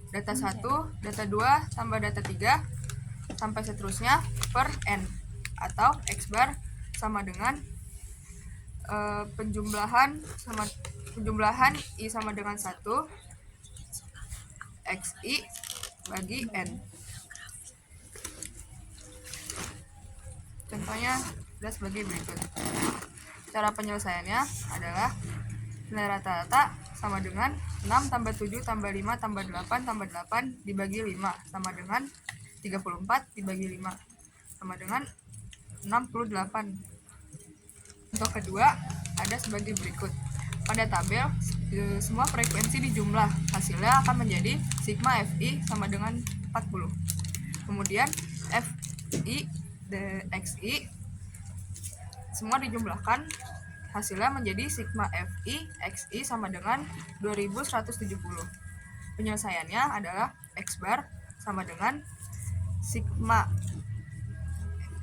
data 1, data 2, tambah data 3, sampai seterusnya per N, atau X bar sama dengan penjumlahan I sama dengan 1, XI bagi N. Contohnya adalah sebagai berikut. Cara penyelesaiannya adalah nilai rata-rata sama dengan 6 tambah 7 tambah 5 tambah 8 tambah 8 dibagi 5 sama dengan 34 dibagi 5 sama dengan 68. Untuk kedua ada sebagai berikut. Pada tabel semua frekuensi dijumlah, hasilnya akan menjadi sigma Fi sama dengan 40. Kemudian Fi dan Xi semua dijumlahkan, hasilnya menjadi sigma Fi Xi sama dengan 2170. Penyelesaiannya adalah X bar sama dengan sigma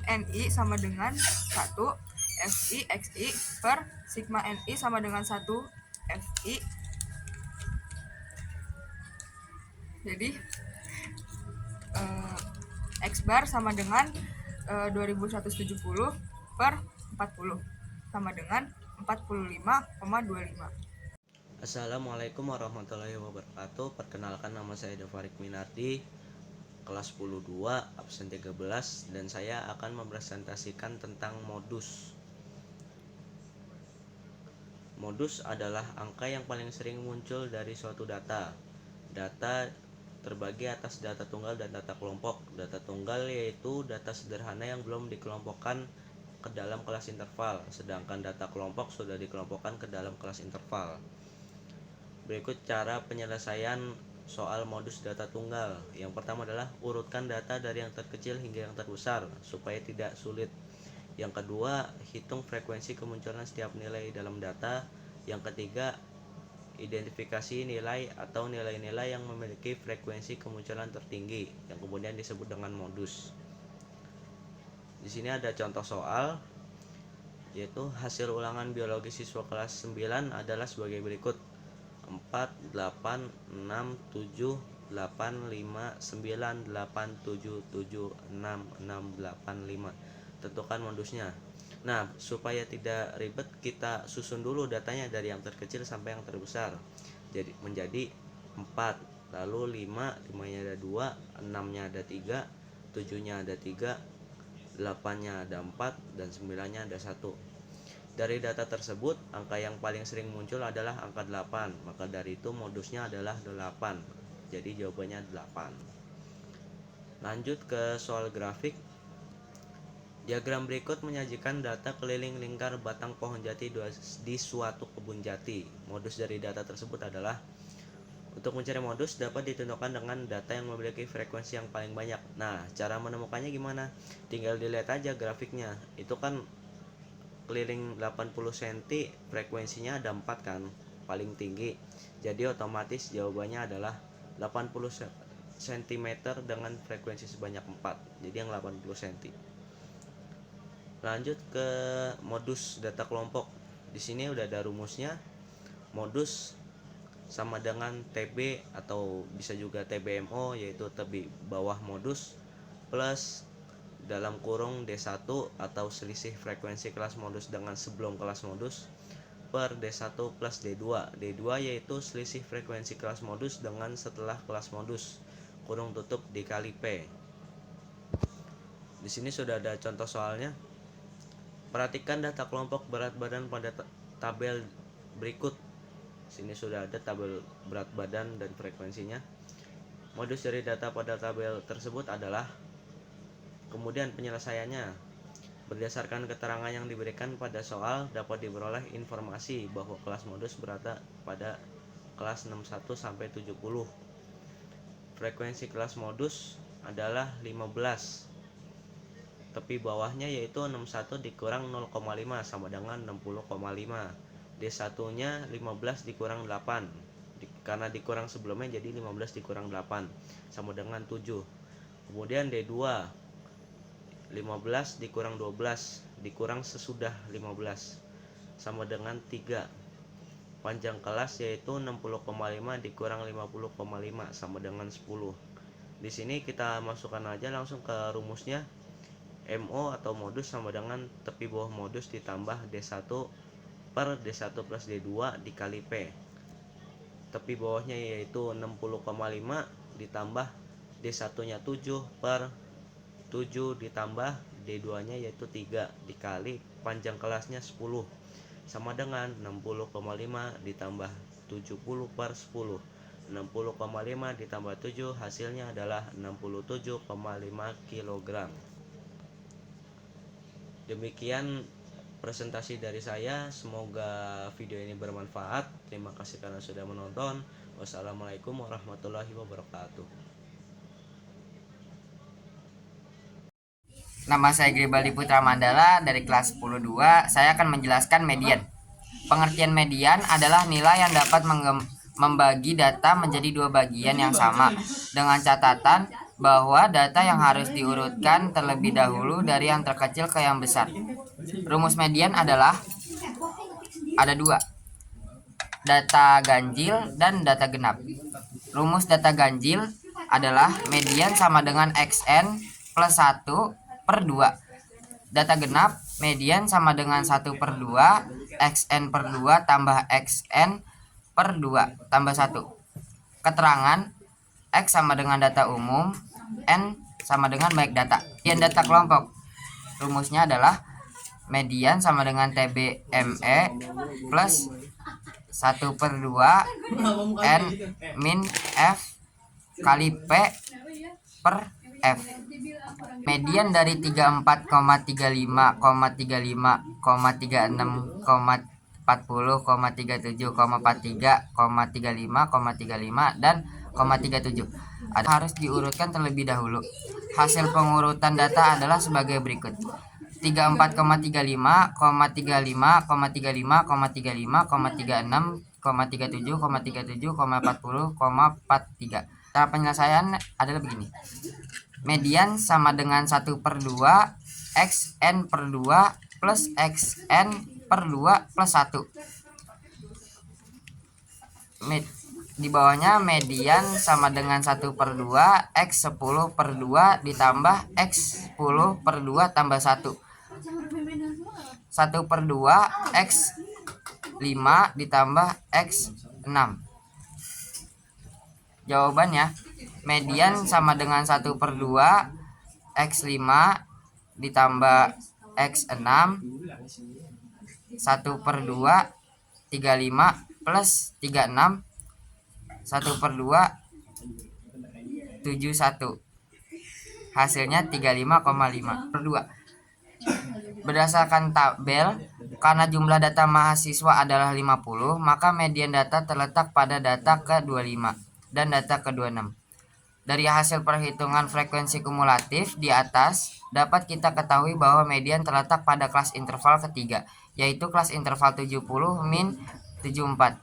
Ni sama dengan 1 Fi Xi per sigma Ni sama dengan 1 Fi. Jadi X bar sama dengan 2170 per 40. sama dengan 45,25. Assalamualaikum warahmatullahi wabarakatuh. Perkenalkan, nama saya Devarik Minardi, kelas 10-2, absen 13, dan saya akan mempresentasikan tentang modus. Modus adalah angka yang paling sering muncul dari suatu data. Data terbagi atas data tunggal dan data kelompok. Data tunggal yaitu data sederhana yang belum dikelompokkan ke dalam kelas interval, sedangkan data kelompok sudah dikelompokkan ke dalam kelas interval. Berikut cara penyelesaian soal modus data tunggal. Yang pertama adalah urutkan data dari yang terkecil hingga yang terbesar supaya tidak sulit. Yang kedua, hitung frekuensi kemunculan setiap nilai dalam data. Yang ketiga, identifikasi nilai atau nilai-nilai yang memiliki frekuensi kemunculan tertinggi, yang kemudian disebut dengan modus. Di sini ada contoh soal, yaitu hasil ulangan biologi siswa kelas 9 adalah sebagai berikut: 4, 8, 6, 7, 8, 5, 9, 8, 7, 7, 6, 6, 8, 5. Tentukan modusnya. Nah, supaya tidak ribet, kita susun dulu datanya dari yang terkecil sampai yang terbesar. Jadi menjadi 4, lalu 5, 5-nya ada 2, 6-nya ada 3, 7-nya ada 3, 8-nya ada 4, dan 9-nya ada 1. Dari data tersebut, angka yang paling sering muncul adalah angka 8. Maka dari itu modusnya adalah 8. Jadi jawabannya 8. Lanjut ke soal grafik. Diagram berikut menyajikan data keliling lingkar batang pohon jati di suatu kebun jati. Modus dari data tersebut adalah: untuk mencari modus dapat ditentukan dengan data yang memiliki frekuensi yang paling banyak. Nah, cara menemukannya gimana? Tinggal dilihat aja grafiknya. Itu kan keliling 80 cm, frekuensinya ada 4 kan, paling tinggi. Jadi otomatis jawabannya adalah 80 cm dengan frekuensi sebanyak 4. Jadi yang 80 cm. Lanjut ke modus data kelompok. Di sini udah ada rumusnya. Modus sama dengan TB atau bisa juga TBMO, yaitu tebi bawah modus, plus dalam kurung D1 atau selisih frekuensi kelas modus dengan sebelum kelas modus, per D1 plus D2. D2 yaitu selisih frekuensi kelas modus dengan setelah kelas modus, kurung tutup dikali P. Di sini sudah ada contoh soalnya. Perhatikan data kelompok berat badan pada tabel berikut. Sini sudah ada tabel berat badan dan frekuensinya. Modus dari data pada tabel tersebut adalah, kemudian penyelesaiannya. Berdasarkan keterangan yang diberikan pada soal, dapat diperoleh informasi bahwa kelas modus berada pada kelas 61 sampai 70. Frekuensi kelas modus adalah 15. Tepi bawahnya yaitu 61 dikurang 0,5 sama dengan 60,5. D1-nya 15 dikurang 8. Karena dikurang sebelumnya jadi 15 dikurang 8 sama dengan 7. Kemudian D2, 15 dikurang 12 dikurang sesudah 15 sama dengan 3. Panjang kelas yaitu 60,5 dikurang 50,5 sama dengan 10. Di sini kita masukkan aja langsung ke rumusnya. MO atau modus sama dengan tepi bawah modus ditambah D1 per D1 plus D2 dikali P. Tepi bawahnya yaitu 60,5 ditambah D1-nya 7 per 7 ditambah D2-nya yaitu 3 dikali panjang kelasnya 10 sama dengan 60,5 ditambah 70 per 10. 60,5 ditambah 7 hasilnya adalah 67,5 kg. Demikian presentasi dari saya. Semoga video ini bermanfaat. Terima kasih karena sudah menonton. Wassalamualaikum warahmatullahi wabarakatuh. Nama saya Gribaldi Putra Mandala dari kelas 10-2. Saya akan menjelaskan median. Pengertian median adalah nilai yang dapat membagi data menjadi dua bagian yang sama, dengan catatan bahwa data yang harus diurutkan terlebih dahulu dari yang terkecil ke yang besar. Rumus median adalah ada dua, data ganjil dan data genap. Rumus data ganjil adalah median sama dengan XN plus 1 per 2. Data genap Median sama dengan 1/2 xn/2 tambah xn/2 tambah 1. Keterangan X sama dengan data umum, N sama dengan baik data. Median data kelompok. Rumusnya adalah median sama dengan TBME plus 1/2 N min F kali P per F. Median dari 34,35, 35, 36, 40, 37, 43, 35, 35 dan 37 harus diurutkan terlebih dahulu. Hasil pengurutan data adalah sebagai berikut: 34,35, 35, 35, 35, 36, 37, 37, 40, 43. Cara penyelesaian adalah begini. Median sama dengan 1/2 xn/2 plus xn/2 plus 1. Di bawahnya median sama dengan 1/2 x10/2 ditambah x10/2 tambah 1. 1/2 x5 ditambah x6. Jawabannya median sama dengan 1/2 x5 ditambah x6 1/2 35 plus 36 1/2 71. Hasilnya 35,5/2. Berdasarkan tabel, karena jumlah data mahasiswa adalah 50, maka median data terletak pada data ke-25 dan data ke-26. Dari hasil perhitungan frekuensi kumulatif di atas, dapat kita ketahui bahwa median terletak pada kelas interval ketiga, yaitu kelas interval 70 min 74.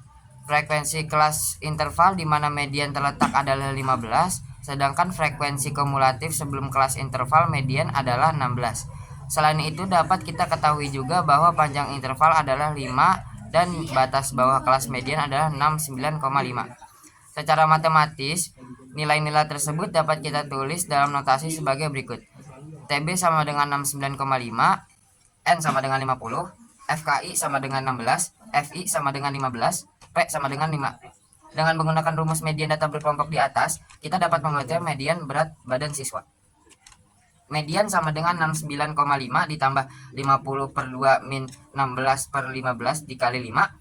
Frekuensi kelas interval di mana median terletak adalah 15, sedangkan frekuensi kumulatif sebelum kelas interval median adalah 16. Selain itu dapat kita ketahui juga bahwa panjang interval adalah 5 dan batas bawah kelas median adalah 69,5. Secara matematis, nilai-nilai tersebut dapat kita tulis dalam notasi sebagai berikut. TB sama dengan 69,5, N sama dengan 50, FKI sama dengan 16, FI sama dengan 15, P sama dengan 5. Dengan menggunakan rumus median data berkelompok di atas, kita dapat mengetahui median berat badan siswa. Median sama dengan 69,5 ditambah 50/2 min 16/15 dikali 5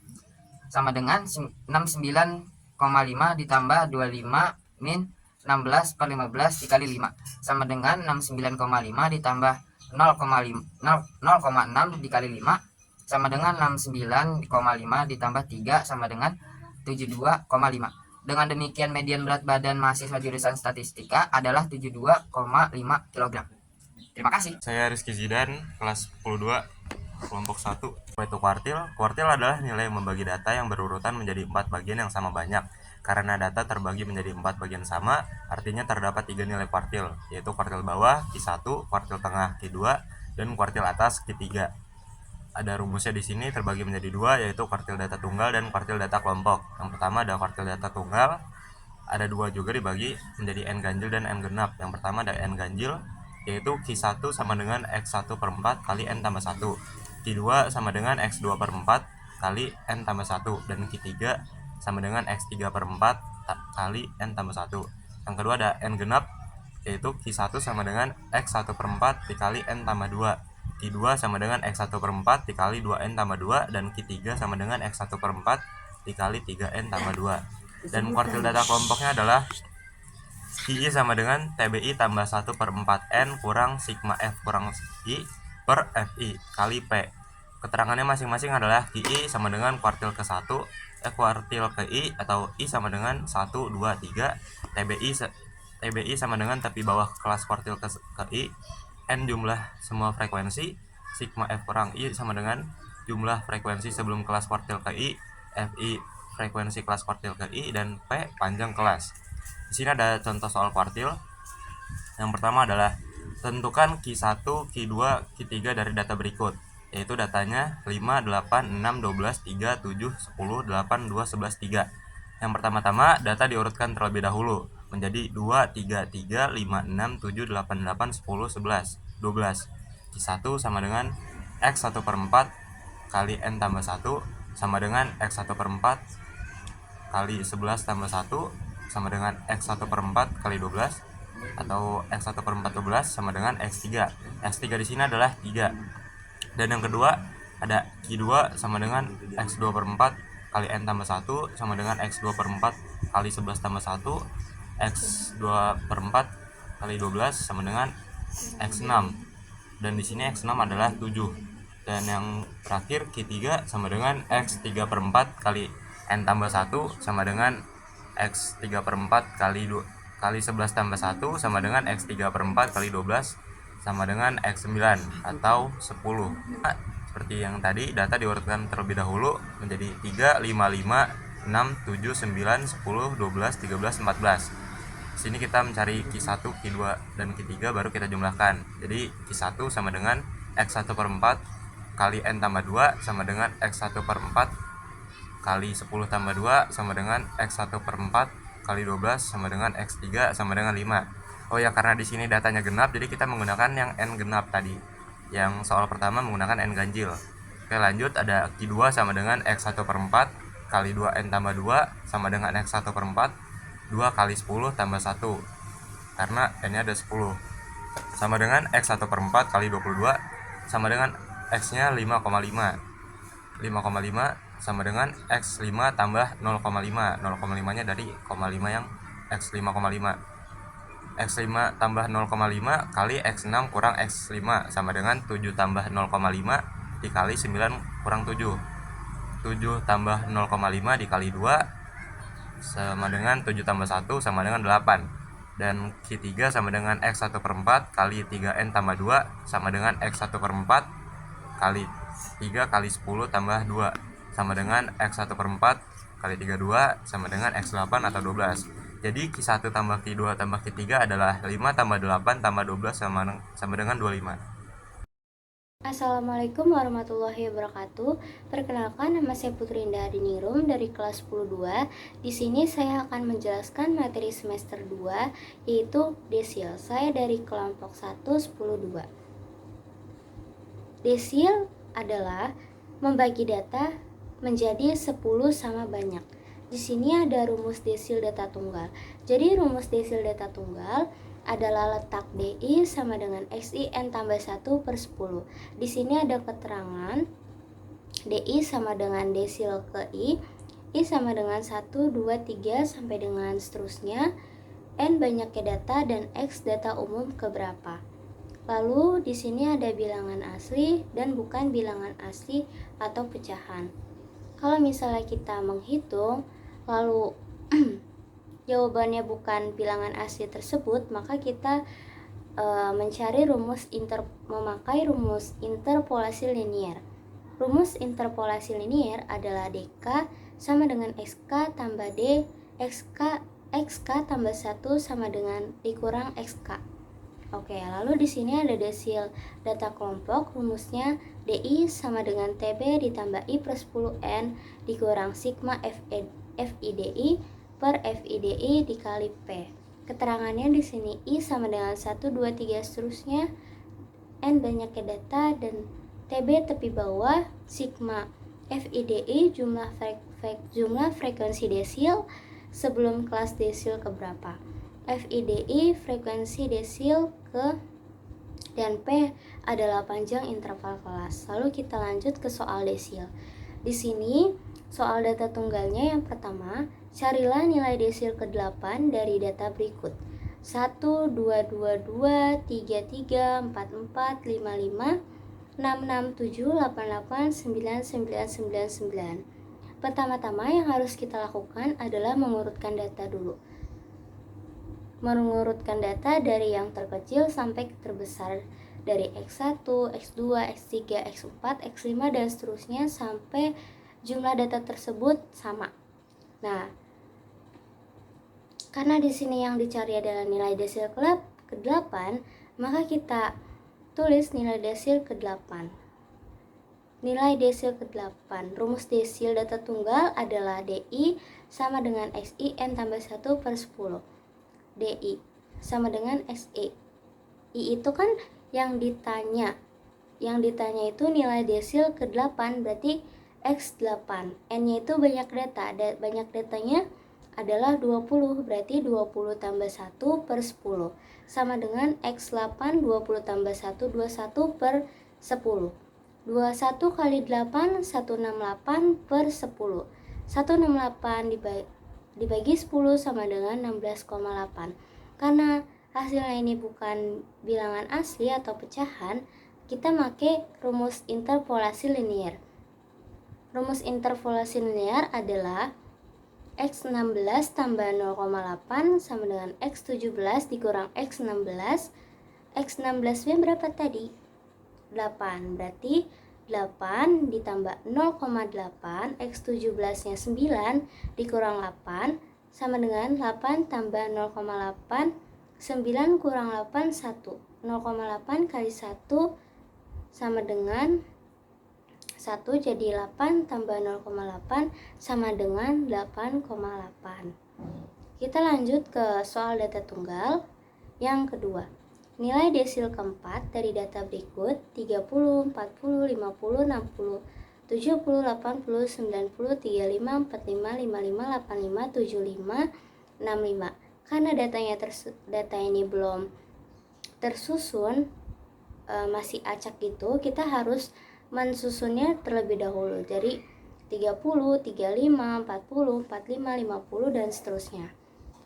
sama dengan 69,5 ditambah 25 min 16/15 dikali 5 sama dengan 69,5 ditambah 0,6 dikali 5 sama dengan 69,5 ditambah 3 sama dengan 72,5. Dengan demikian median berat badan mahasiswa jurusan statistika adalah 72,5 kg. Terima kasih. Saya Rizky Zidan, kelas 10-2, kelompok 1. Yaitu kuartil. Kuartil adalah nilai membagi data yang berurutan menjadi 4 bagian yang sama banyak. Karena data terbagi menjadi 4 bagian sama, artinya terdapat 3 nilai kuartil, yaitu kuartil bawah Q1, kuartil tengah Q2, dan kuartil atas Q3. Ada rumusnya di sini terbagi menjadi 2, yaitu kuartil data tunggal dan kuartil data kelompok. Yang pertama ada kuartil data tunggal, ada 2 juga dibagi menjadi n ganjil dan n genap. Yang pertama ada n ganjil, yaitu Q1 sama dengan X1/4 kali n tambah 1, Q2 sama dengan X2/4 kali n tambah 1, dan Q3 sama dengan X3/4 kali n tambah 1. Yang kedua ada n genap, yaitu Q1 sama dengan X1/4 dikali n tambah 2, Q2 sama dengan X1/4 dikali 2n tambah 2, dan Q3 sama dengan X1/4 dikali 3n tambah 2. Dan kuartil data kelompoknya adalah QI sama dengan TBI tambah 1/4N kurang sigma F kurang I per FI kali P. Keterangannya masing-masing adalah QI sama dengan kuartil ke-1, kuartil ke I atau I sama dengan 1, 2, 3, TBI sama dengan tepi bawah kelas kuartil ke I, N jumlah semua frekuensi, sigma F kurang I sama dengan jumlah frekuensi sebelum kelas kuartil ke I, FI frekuensi kelas kuartil ke I, dan P panjang kelas. Di sini ada contoh soal kuartil. Yang pertama adalah tentukan Q1, Q2, Q3 dari data berikut, yaitu datanya 5, 8, 6, 12, 3, 7, 10, 8, 2, 11, 3. Yang pertama-tama data diurutkan terlebih dahulu menjadi 2, 3, 3, 5, 6, 7, 8, 8, 10, 11, 12. Q1 sama dengan X 1 per 4 kali N tambah 1 sama dengan X 1 per 4 kali 11 tambah 1 sama dengan X 1 per 4 kali 12, atau X 1 per 14 sama dengan X3. X3 di sini adalah 3. Dan yang kedua ada Q2 sama dengan X2 per 4 kali N tambah 1 sama dengan X2 per 4 kali 11 tambah 1, X2 per 4 kali 12 sama dengan X6. Dan di sini X6 adalah 7. Dan yang terakhir Q3 sama dengan X3 per 4 kali N tambah 1 sama dengan X3 per 4 kali 11 tambah 1 sama dengan X3 per 4 kali 12 sama dengan X9 atau 10. Nah, seperti yang tadi, data diurutkan terlebih dahulu menjadi 3, 5, 5, 6, 7, 9, 10, 12, 13, 14. Sini kita mencari Q1, Q2, dan Q3 baru kita jumlahkan. Jadi Q1 sama dengan X1 per 4 kali N tambah 2 sama dengan X1 per 4 kali 10 tambah 2 sama dengan X1 per 4 kali 12 sama dengan X3 sama dengan 5. Oh ya, karena di sini datanya genap, jadi kita menggunakan yang N genap tadi. Yang soal pertama menggunakan N ganjil. Oke, lanjut, ada Q2 sama dengan X1 per 4 kali 2N tambah 2 sama dengan X1 per 4 2 kali 10 tambah 1, karena N-nya ada 10, sama dengan X1 per 4 kali 22 sama dengan X-nya 5,5. 5,5 sama dengan X5 tambah 0,5. 0,5 nya dari 0,5 yang X 5,5. X5 tambah 0,5 kali X6 kurang X5 sama dengan 7 tambah 0,5 dikali 9 kurang 7. 7 tambah 0,5 dikali 2 sama dengan 7 tambah 1 sama dengan 8. Dan Q3 sama dengan X1 per 4 kali 3N tambah 2 sama dengan X1 per 4 kali 3 kali 10 tambah 2 sama dengan X1 per 4 kali 32 sama dengan X8 atau 12. Jadi Q1 tambah Q2 tambah Q3 adalah 5 tambah 8 tambah 12 sama dengan 25. Assalamualaikum warahmatullahi wabarakatuh. Perkenalkan, nama saya Putri Indah Adiningrum dari kelas 10-2. Di sini saya akan menjelaskan materi semester 2 yaitu desil. Saya dari kelompok 1 10-2. Desil adalah membagi data menjadi 10 sama banyak. Di sini ada rumus desil data tunggal. Jadi rumus desil data tunggal adalah letak DI sama dengan XI N tambah 1 per 10. Di sini ada keterangan DI sama dengan desil ke I sama dengan 1, 2, 3 sampai dengan seterusnya, N banyaknya data, dan X data umum keberapa. Lalu di sini ada bilangan asli dan bukan bilangan asli atau pecahan. Kalau misalnya kita menghitung lalu jawabannya bukan bilangan asli tersebut, maka kita memakai rumus interpolasi linier. Rumus interpolasi linier adalah DK sama dengan XK tambah D, XK tambah 1 sama dengan dikurang XK. Oke, lalu di sini ada desil data kelompok, rumusnya DI sama dengan TB ditambah I plus 10N dikurang sigma FIDI per FIDI dikali P. Keterangannya di sini I sama dengan 1, 2, 3 seterusnya, N banyaknya data, dan TB tepi bawah, sigma FIDI jumlah frekuensi desil sebelum kelas desil keberapa. FIDI frekuensi desil ke, dan P adalah panjang interval kelas. Lalu kita lanjut ke soal desil. Di sini soal data tunggalnya yang pertama, carilah nilai desil ke-8 dari data berikut. 1, 2, 2, 2, 3, 3, 4, 4, 5, 5, 6, 6, 7, 8, 8, 9, 9, 9. Pertama-tama yang harus kita lakukan adalah mengurutkan data dulu. Mengurutkan data dari yang terkecil sampai ke terbesar, dari X1, X2, X3, X4, X5, dan seterusnya sampai jumlah data tersebut sama. Nah, karena di sini yang dicari adalah nilai desil ke-8, maka kita tulis nilai desil ke-8. Nilai desil ke-8, rumus desil data tunggal adalah DI sama dengan XI N tambah 1 per 10. DI sama dengan XI. I itu kan yang ditanya, yang ditanya itu nilai desil ke-8, berarti X8. N-nya itu banyak data, banyak datanya adalah 20, berarti 20 tambah 1 per 10 sama dengan X8 20 tambah 1 21 per 10. 21 kali 8 168 per 10. 168 dibagi 10 sama dengan 16,8. Karena hasilnya ini bukan bilangan asli atau pecahan, kita pakai rumus interpolasi linear. Rumus interpolasi linear adalah X16 tambah 0,8 sama dengan X17 dikurang X16. X16-nya berapa tadi? 8. Berarti 8 ditambah 0,8, X17-nya 9 dikurang 8 sama dengan 8 tambah 0,8, 9 kurang 8, 1. 0,8 kali 1 sama dengan 1, jadi 8 tambah 0,8 sama dengan 8,8. Kita lanjut ke soal data tunggal yang kedua. Nilai desil keempat dari data berikut 30, 40, 50, 60, 70, 80, 90, 35, 45, 55, 85, 75, 65. Karena data ini belum tersusun, masih acak gitu, kita harus mensusunnya terlebih dahulu. Jadi 30, 35, 40, 45, 50 dan seterusnya.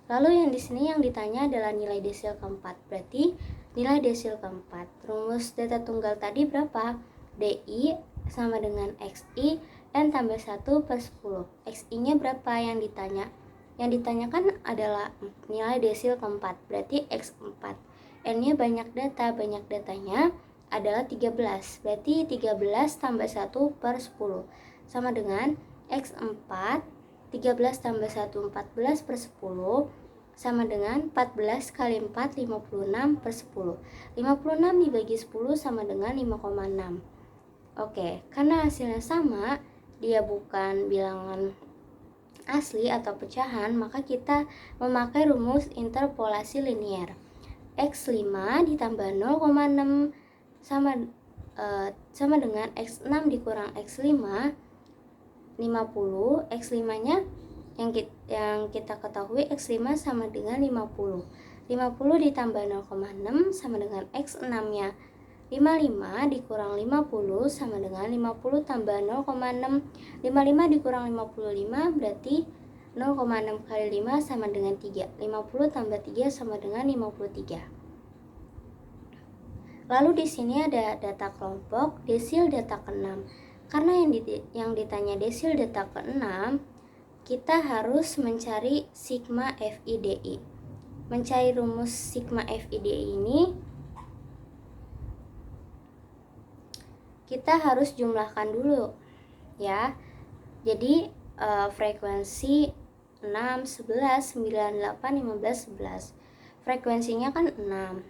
Lalu yang di sini yang ditanya adalah nilai desil keempat. Berarti nilai desil keempat. Rumus data tunggal tadi berapa? DI sama dengan XI N tambah 1 per 10. XI-nya berapa yang ditanya? Yang ditanyakan adalah nilai desil keempat. Berarti X4. N-nya banyak data. Banyak datanya adalah 13. Berarti 13 tambah 1 per 10 sama dengan X4. 13 tambah 1 14 per 10 sama dengan 14 kali 4 56 per 10. 56 dibagi 10 sama dengan 5,6. Oke, karena hasilnya sama, dia bukan bilangan asli atau pecahan, maka kita memakai rumus interpolasi linear. X5 ditambah 0,6 sama dengan X6 dikurang X5 50. X5 nya yang kita ketahui X5 sama dengan 50. 50 ditambah 0,6 sama dengan X6 nya 55 dikurang 50 sama dengan 50 tambah 0,6. 55 dikurang 55 berarti 0,6 kali 5 sama dengan 3. 50 tambah 3 sama dengan 53. Lalu di sini ada data kelompok, desil data ke-6. Karena yang ditanya desil data ke-6, kita harus mencari sigma FIDI. Mencari rumus sigma FIDI ini, kita harus jumlahkan dulu ya. Jadi frekuensi 6, 11, 9, 8, 15, 11. Frekuensinya kan 6.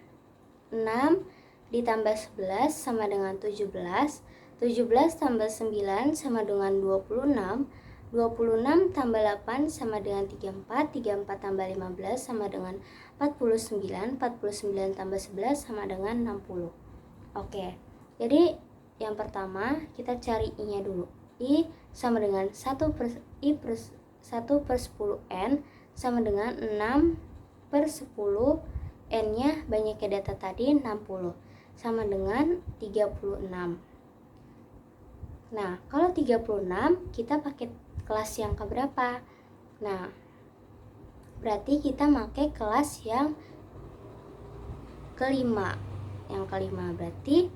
6 ditambah 11 sama dengan 17. 17 tambah 9 sama dengan 26. 26 tambah 8 sama dengan 34. 34 tambah 15 sama dengan 49. 49 tambah 11 sama dengan 60. Oke, jadi yang pertama kita cari I-nya dulu. I sama dengan 1 per 10 N sama dengan 6 per 10. N-nya banyaknya data tadi 60 sama dengan 36. Nah, kalau 36 kita pakai kelas yang keberapa? Nah, berarti kita pakai kelas yang kelima. Yang kelima berarti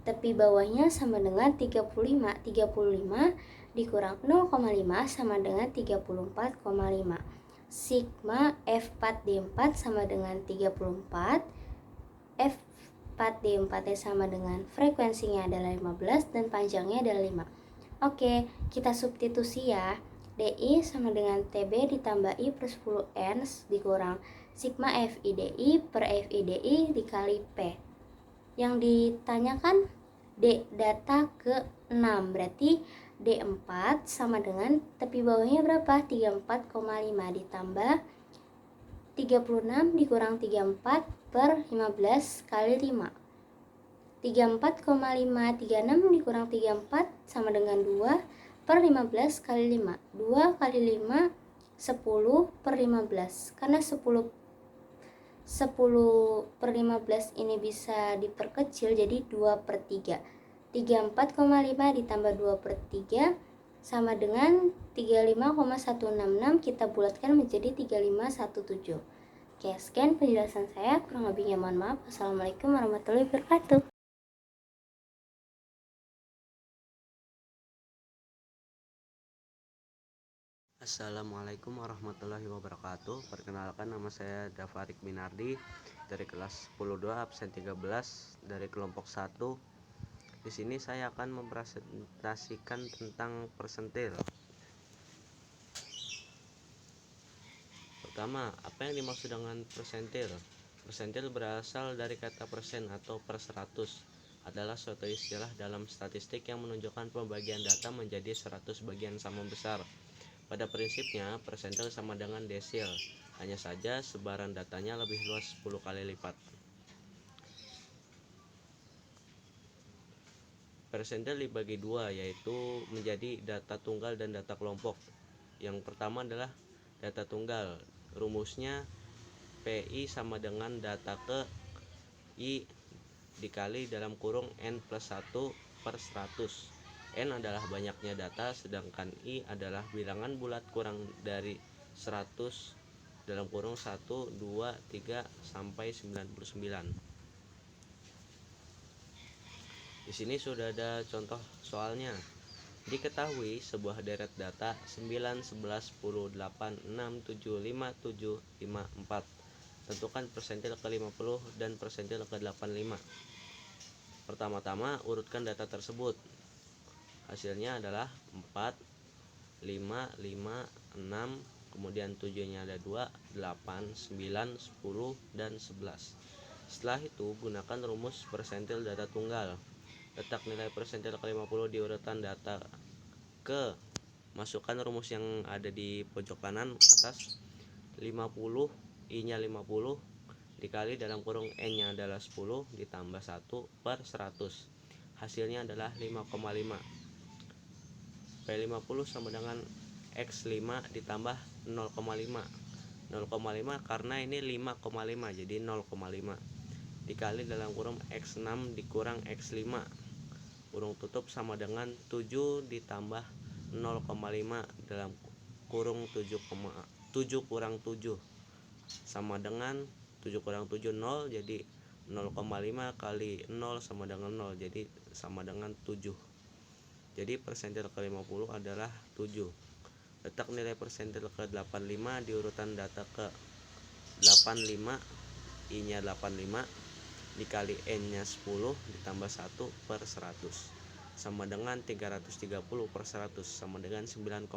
tepi bawahnya sama dengan 35. 35 dikurang 0,5 sama dengan 34,5. Sigma F4D4 sama dengan 34. F4D4 sama dengan frekuensinya adalah 15 dan panjangnya adalah 5. Oke, kita substitusi ya. DI sama dengan TB ditambah I per 10N dikurang sigma FIDI per FIDI dikali P. Yang ditanyakan D data ke-6, berarti D4 sama dengan tepi bawahnya berapa? 34,5 ditambah 36 dikurang 34 per 15 kali 5. 34,536 dikurang 34 sama dengan 2 per 15 kali 5. 2 kali 5 10 per 15. Karena 10 per 15 ini bisa diperkecil jadi 2 per 3. 34,5 ditambah 2 per 3 sama dengan 35,166. Kita bulatkan menjadi 3517. Oke, sekian penjelasan saya. Kurang lebihnya mohon maaf. Wassalamualaikum warahmatullahi wabarakatuh. Assalamualaikum warahmatullahi wabarakatuh. Perkenalkan, nama saya Dafarik Minardi dari kelas 102 absen 13 dari kelompok 1. Di sini saya akan mempresentasikan tentang persentil. Pertama, apa yang dimaksud dengan persentil? Persentil berasal dari kata persen atau per 100. Adalah suatu istilah dalam statistik yang menunjukkan pembagian data menjadi 100 bagian sama besar. Pada prinsipnya, persentil sama dengan desil, hanya saja sebaran datanya lebih luas 10 kali lipat. Persentil dibagi dua, yaitu menjadi data tunggal dan data kelompok. Yang pertama adalah data tunggal. Rumusnya PI sama dengan data ke I dikali dalam kurung N plus 1 per 100. N adalah banyaknya data, sedangkan I adalah bilangan bulat kurang dari 100 dalam kurung 1, 2, 3, sampai 99. Di sini sudah ada contoh soalnya. Diketahui sebuah deret data 9, 11, 10, 8, 6, 7, 5, 7, 5, 4. Tentukan persentil ke-50 dan persentil ke-85. Pertama-tama urutkan data tersebut. Hasilnya adalah 4, 5, 5, 6, kemudian 7-nya ada 2, 8, 9, 10, dan 11. Setelah itu gunakan rumus persentil data tunggal. Letak nilai persentil ke-50 di urutan data ke. Masukkan rumus yang ada di pojok kanan atas. 50, I-nya 50 dikali dalam kurung N-nya adalah 10 ditambah 1 per 100. Hasilnya adalah 5,5. P50 sama dengan X5 ditambah 0,5. 0,5 karena ini 5,5 jadi 0,5 dikali dalam kurung X6 dikurang X5 kurung tutup sama dengan 7 ditambah 0,5 dalam kurung 7 kurang 7 sama dengan 7 kurang 7 0, jadi 0,5 kali 0 sama dengan 0, jadi sama dengan 7. Jadi persentil ke-50 adalah 7. Letak nilai persentil ke-85 di urutan data ke-85. I-nya 85 dikali N-nya 10 ditambah 1 per 100 sama dengan 330 per 100 sama dengan 9,35.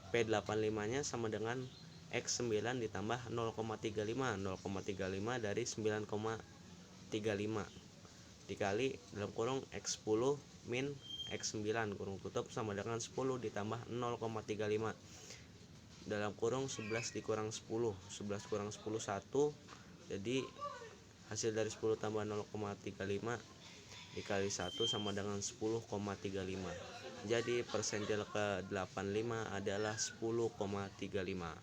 P85-nya sama dengan X9 ditambah 0,35. 0,35 dari 9,35 dikali dalam kurung X10 min X9 kurung tutup sama dengan 10 ditambah 0,35 dalam kurung 11 dikurang 10. 11 kurang 10 1, jadi hasil dari 10 tambah 0,35 dikali 1 sama dengan 10,35. Jadi persentil ke-85 adalah 10,35.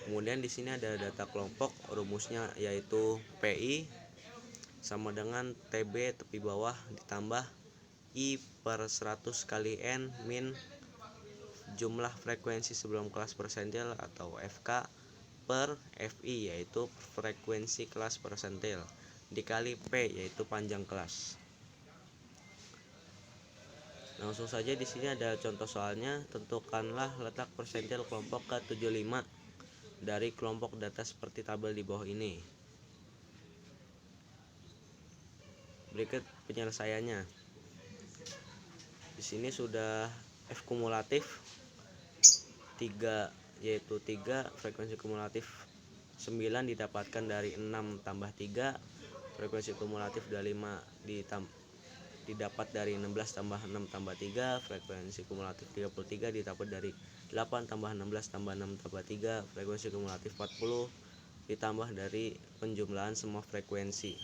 Kemudian di sini ada data kelompok, rumusnya yaitu PI sama dengan TB tepi bawah ditambah I per 100 kali N min jumlah frekuensi sebelum kelas persentil atau FK per FI yaitu frekuensi kelas persentil dikali P yaitu panjang kelas. Langsung saja di sini ada contoh soalnya. Tentukanlah letak persentil kelompok ke-75 dari kelompok data seperti tabel di bawah ini. Berikut penyelesaiannya. Di sini sudah F kumulatif 3 yaitu 3, frekuensi kumulatif 9 didapatkan dari 6 tambah 3, frekuensi kumulatif dari 5 didapat dari 16 tambah 6 tambah 3, frekuensi kumulatif 33 didapat dari 8 tambah 16 tambah 6 tambah 3, frekuensi kumulatif 40 ditambah dari penjumlahan semua frekuensi.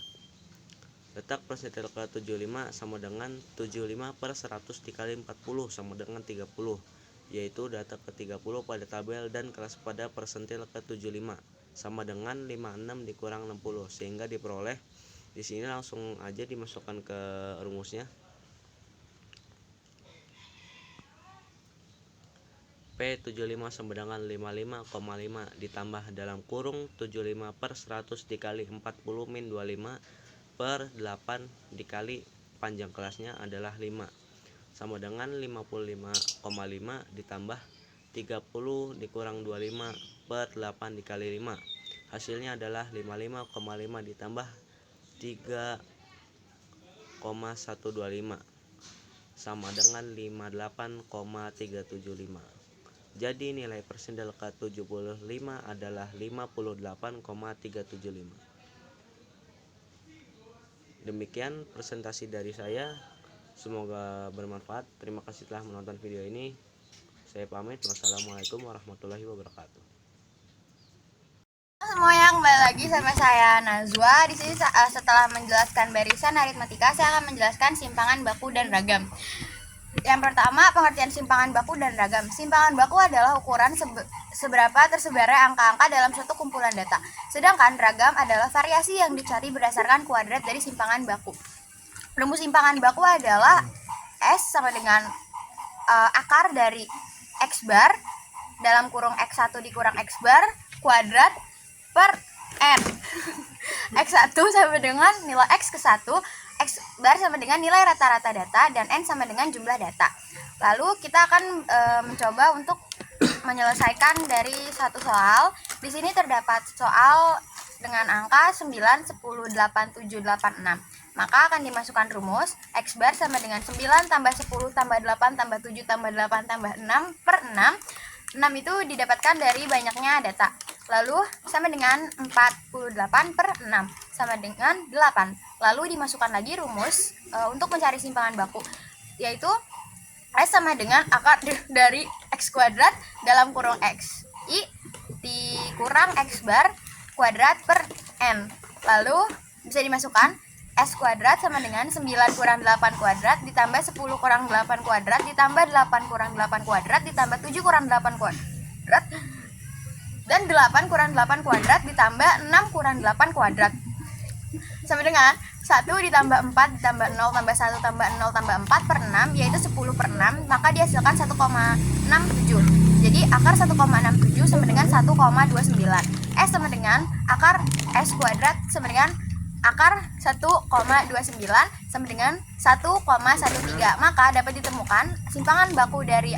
Letak persentil ke-75 sama dengan 75 per 100 dikali 40 sama dengan 30, yaitu data ke-30 pada tabel dan kelas pada persentil ke-75 sama dengan 56 dikurang 60, sehingga diperoleh di sini langsung aja dimasukkan ke rumusnya. P75 sama dengan 55,5 ditambah dalam kurung 75 per 100 dikali 40 min 25 per 8 dikali panjang kelasnya adalah 5 sama dengan 55,5 ditambah 30 dikurang 25 per 8 dikali 5, hasilnya adalah 55,5 ditambah 3,125 sama dengan 58,375. Jadi nilai persentil ke-75 adalah 58,375. Demikian presentasi dari saya, semoga bermanfaat. Terima kasih telah menonton video ini. Saya pamit. Wassalamualaikum warahmatullahi wabarakatuh. Semuanya, kembali lagi sama saya Nazwa. Di sini setelah menjelaskan barisan aritmatika, saya akan menjelaskan simpangan baku dan ragam. Yang pertama, pengertian simpangan baku dan ragam. Simpangan baku adalah ukuran seberapa tersebarnya angka-angka dalam suatu kumpulan data. Sedangkan ragam adalah variasi yang dicari berdasarkan kuadrat dari simpangan baku. Rumus simpangan baku adalah S sama dengan akar dari X bar dalam kurung X1 dikurang X bar kuadrat per N. X1 sama dengan nilai X ke 1, X bar sama dengan nilai rata-rata data, dan N sama dengan jumlah data. Lalu kita akan mencoba untuk menyelesaikan dari satu soal. Di sini terdapat soal dengan angka 9, 10, 8, 7, 8, 6. Maka akan dimasukkan rumus X bar sama dengan 9 tambah 10 tambah 8 tambah 7 tambah 8 tambah 6 per 6. 6 itu didapatkan dari banyaknya data. Lalu sama dengan 48 per 6 sama dengan 8. Lalu dimasukkan lagi rumus untuk mencari simpangan baku, yaitu S sama dengan akar dari X kuadrat dalam kurung X I dikurang X bar kuadrat per N. Lalu bisa dimasukkan S kuadrat sama dengan 9 kurang 8 kuadrat ditambah 10 kurang 8 kuadrat ditambah 8 kurang 8 kuadrat ditambah 7 kurang 8 kuadrat dan 8 kurang 8 kuadrat ditambah 6 kurang 8 kuadrat sama dengan 1 ditambah 4 ditambah 0 tambah 1 tambah 0 tambah 4 per 6, yaitu 10 per 6, maka dihasilkan 1,67. Jadi akar 1,67 sama dengan 1,29. S sama dengan akar S kuadrat sama dengan akar 1,29 sama dengan 1,13. Maka dapat ditemukan simpangan baku dari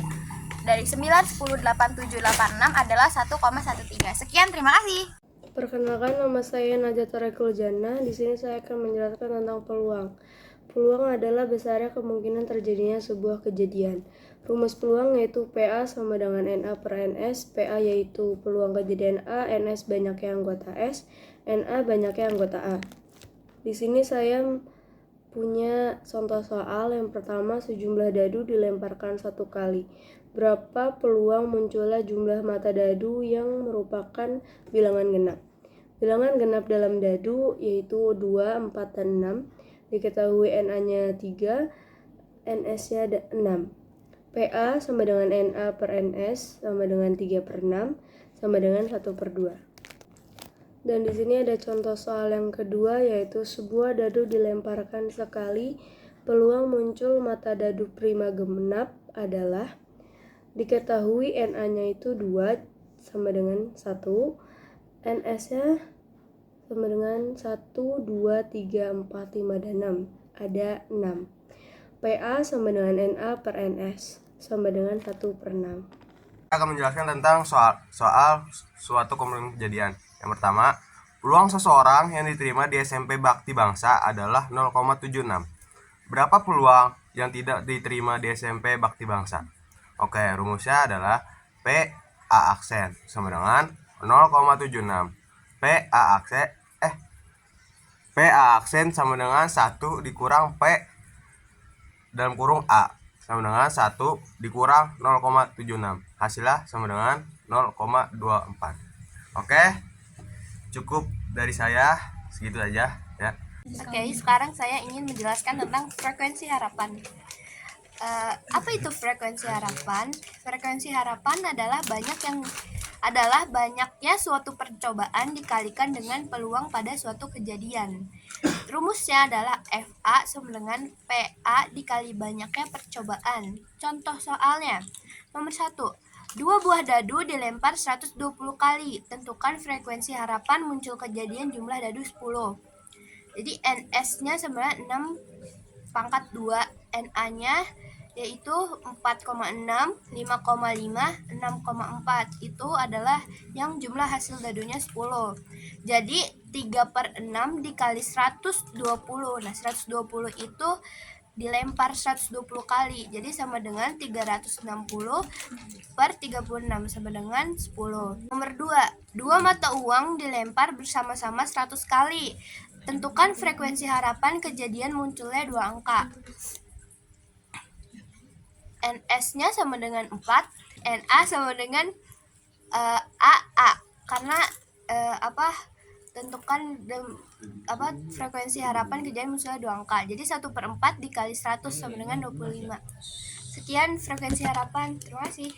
9, 10, 8, 7, 8, 6 adalah 1,13. Sekian, terima kasih. Perkenalkan, nama saya Najat Rekul Jannah. Di sini saya akan menjelaskan tentang peluang. Peluang adalah besarnya kemungkinan terjadinya sebuah kejadian. Rumus peluang yaitu PA sama dengan NA per NS. PA yaitu peluang kejadian A, NS banyaknya anggota S, NA banyaknya anggota A. Di sini saya punya contoh soal. Yang pertama, sejumlah dadu dilemparkan satu kali. Berapa peluang munculnya jumlah mata dadu yang merupakan bilangan genap? Bilangan genap dalam dadu yaitu 2, 4, dan 6. Diketahui NA-nya 3, NS-nya 6. PA sama dengan NA per NS sama dengan 3 per 6 sama dengan 1 per 2. Dan di sini ada contoh soal yang kedua, yaitu sebuah dadu dilemparkan sekali. Peluang muncul mata dadu prima genap adalah, diketahui NA-nya itu 2 sama dengan 1, NS-nya sama dengan 1, 2, 3, 4, 5, dan 6. Ada 6. PA sama dengan NA per NS sama dengan 1 per 6. Saya akan menjelaskan tentang soal suatu kejadian. Yang pertama, peluang seseorang yang diterima di SMP Bakti Bangsa adalah 0,76. Berapa peluang yang tidak diterima di SMP Bakti Bangsa? Oke, rumusnya adalah PA aksen sama dengan 0,76. PA aksen sama dengan 1 dikurang P dalam kurung A sama dengan 1 dikurang 0,76. Hasilnya sama dengan 0,24. Oke. cukup dari saya, segitu aja ya. Oke, sekarang saya ingin menjelaskan tentang frekuensi harapan. Apa itu frekuensi harapan? Frekuensi harapan adalah banyaknya suatu percobaan dikalikan dengan peluang pada suatu kejadian. Rumusnya adalah FA sama dengan PA dikali banyaknya percobaan. Contoh soalnya, nomor 1. 2 buah dadu dilempar 120 kali. Tentukan frekuensi harapan muncul kejadian jumlah dadu 10. Jadi NS-nya sama dengan 6 pangkat 2, NA-nya yaitu 4,6, 5,5, 6,4. Itu adalah yang jumlah hasil dadunya 10. Jadi 3/6 dikali 120. Nah, 120 itu dilempar 120 kali. Jadi sama dengan 360/36 sama dengan 10. Nomor 2. 2 mata uang dilempar bersama-sama 100 kali. Tentukan frekuensi harapan kejadian munculnya 2 angka. NS-nya sama dengan 4, NA sama dengan AA. Karena tentukan frekuensi harapan kejadian munculnya 2 angka. Jadi 1/4 dikali 100 sama dengan 25. Sekian frekuensi harapan. Terima kasih.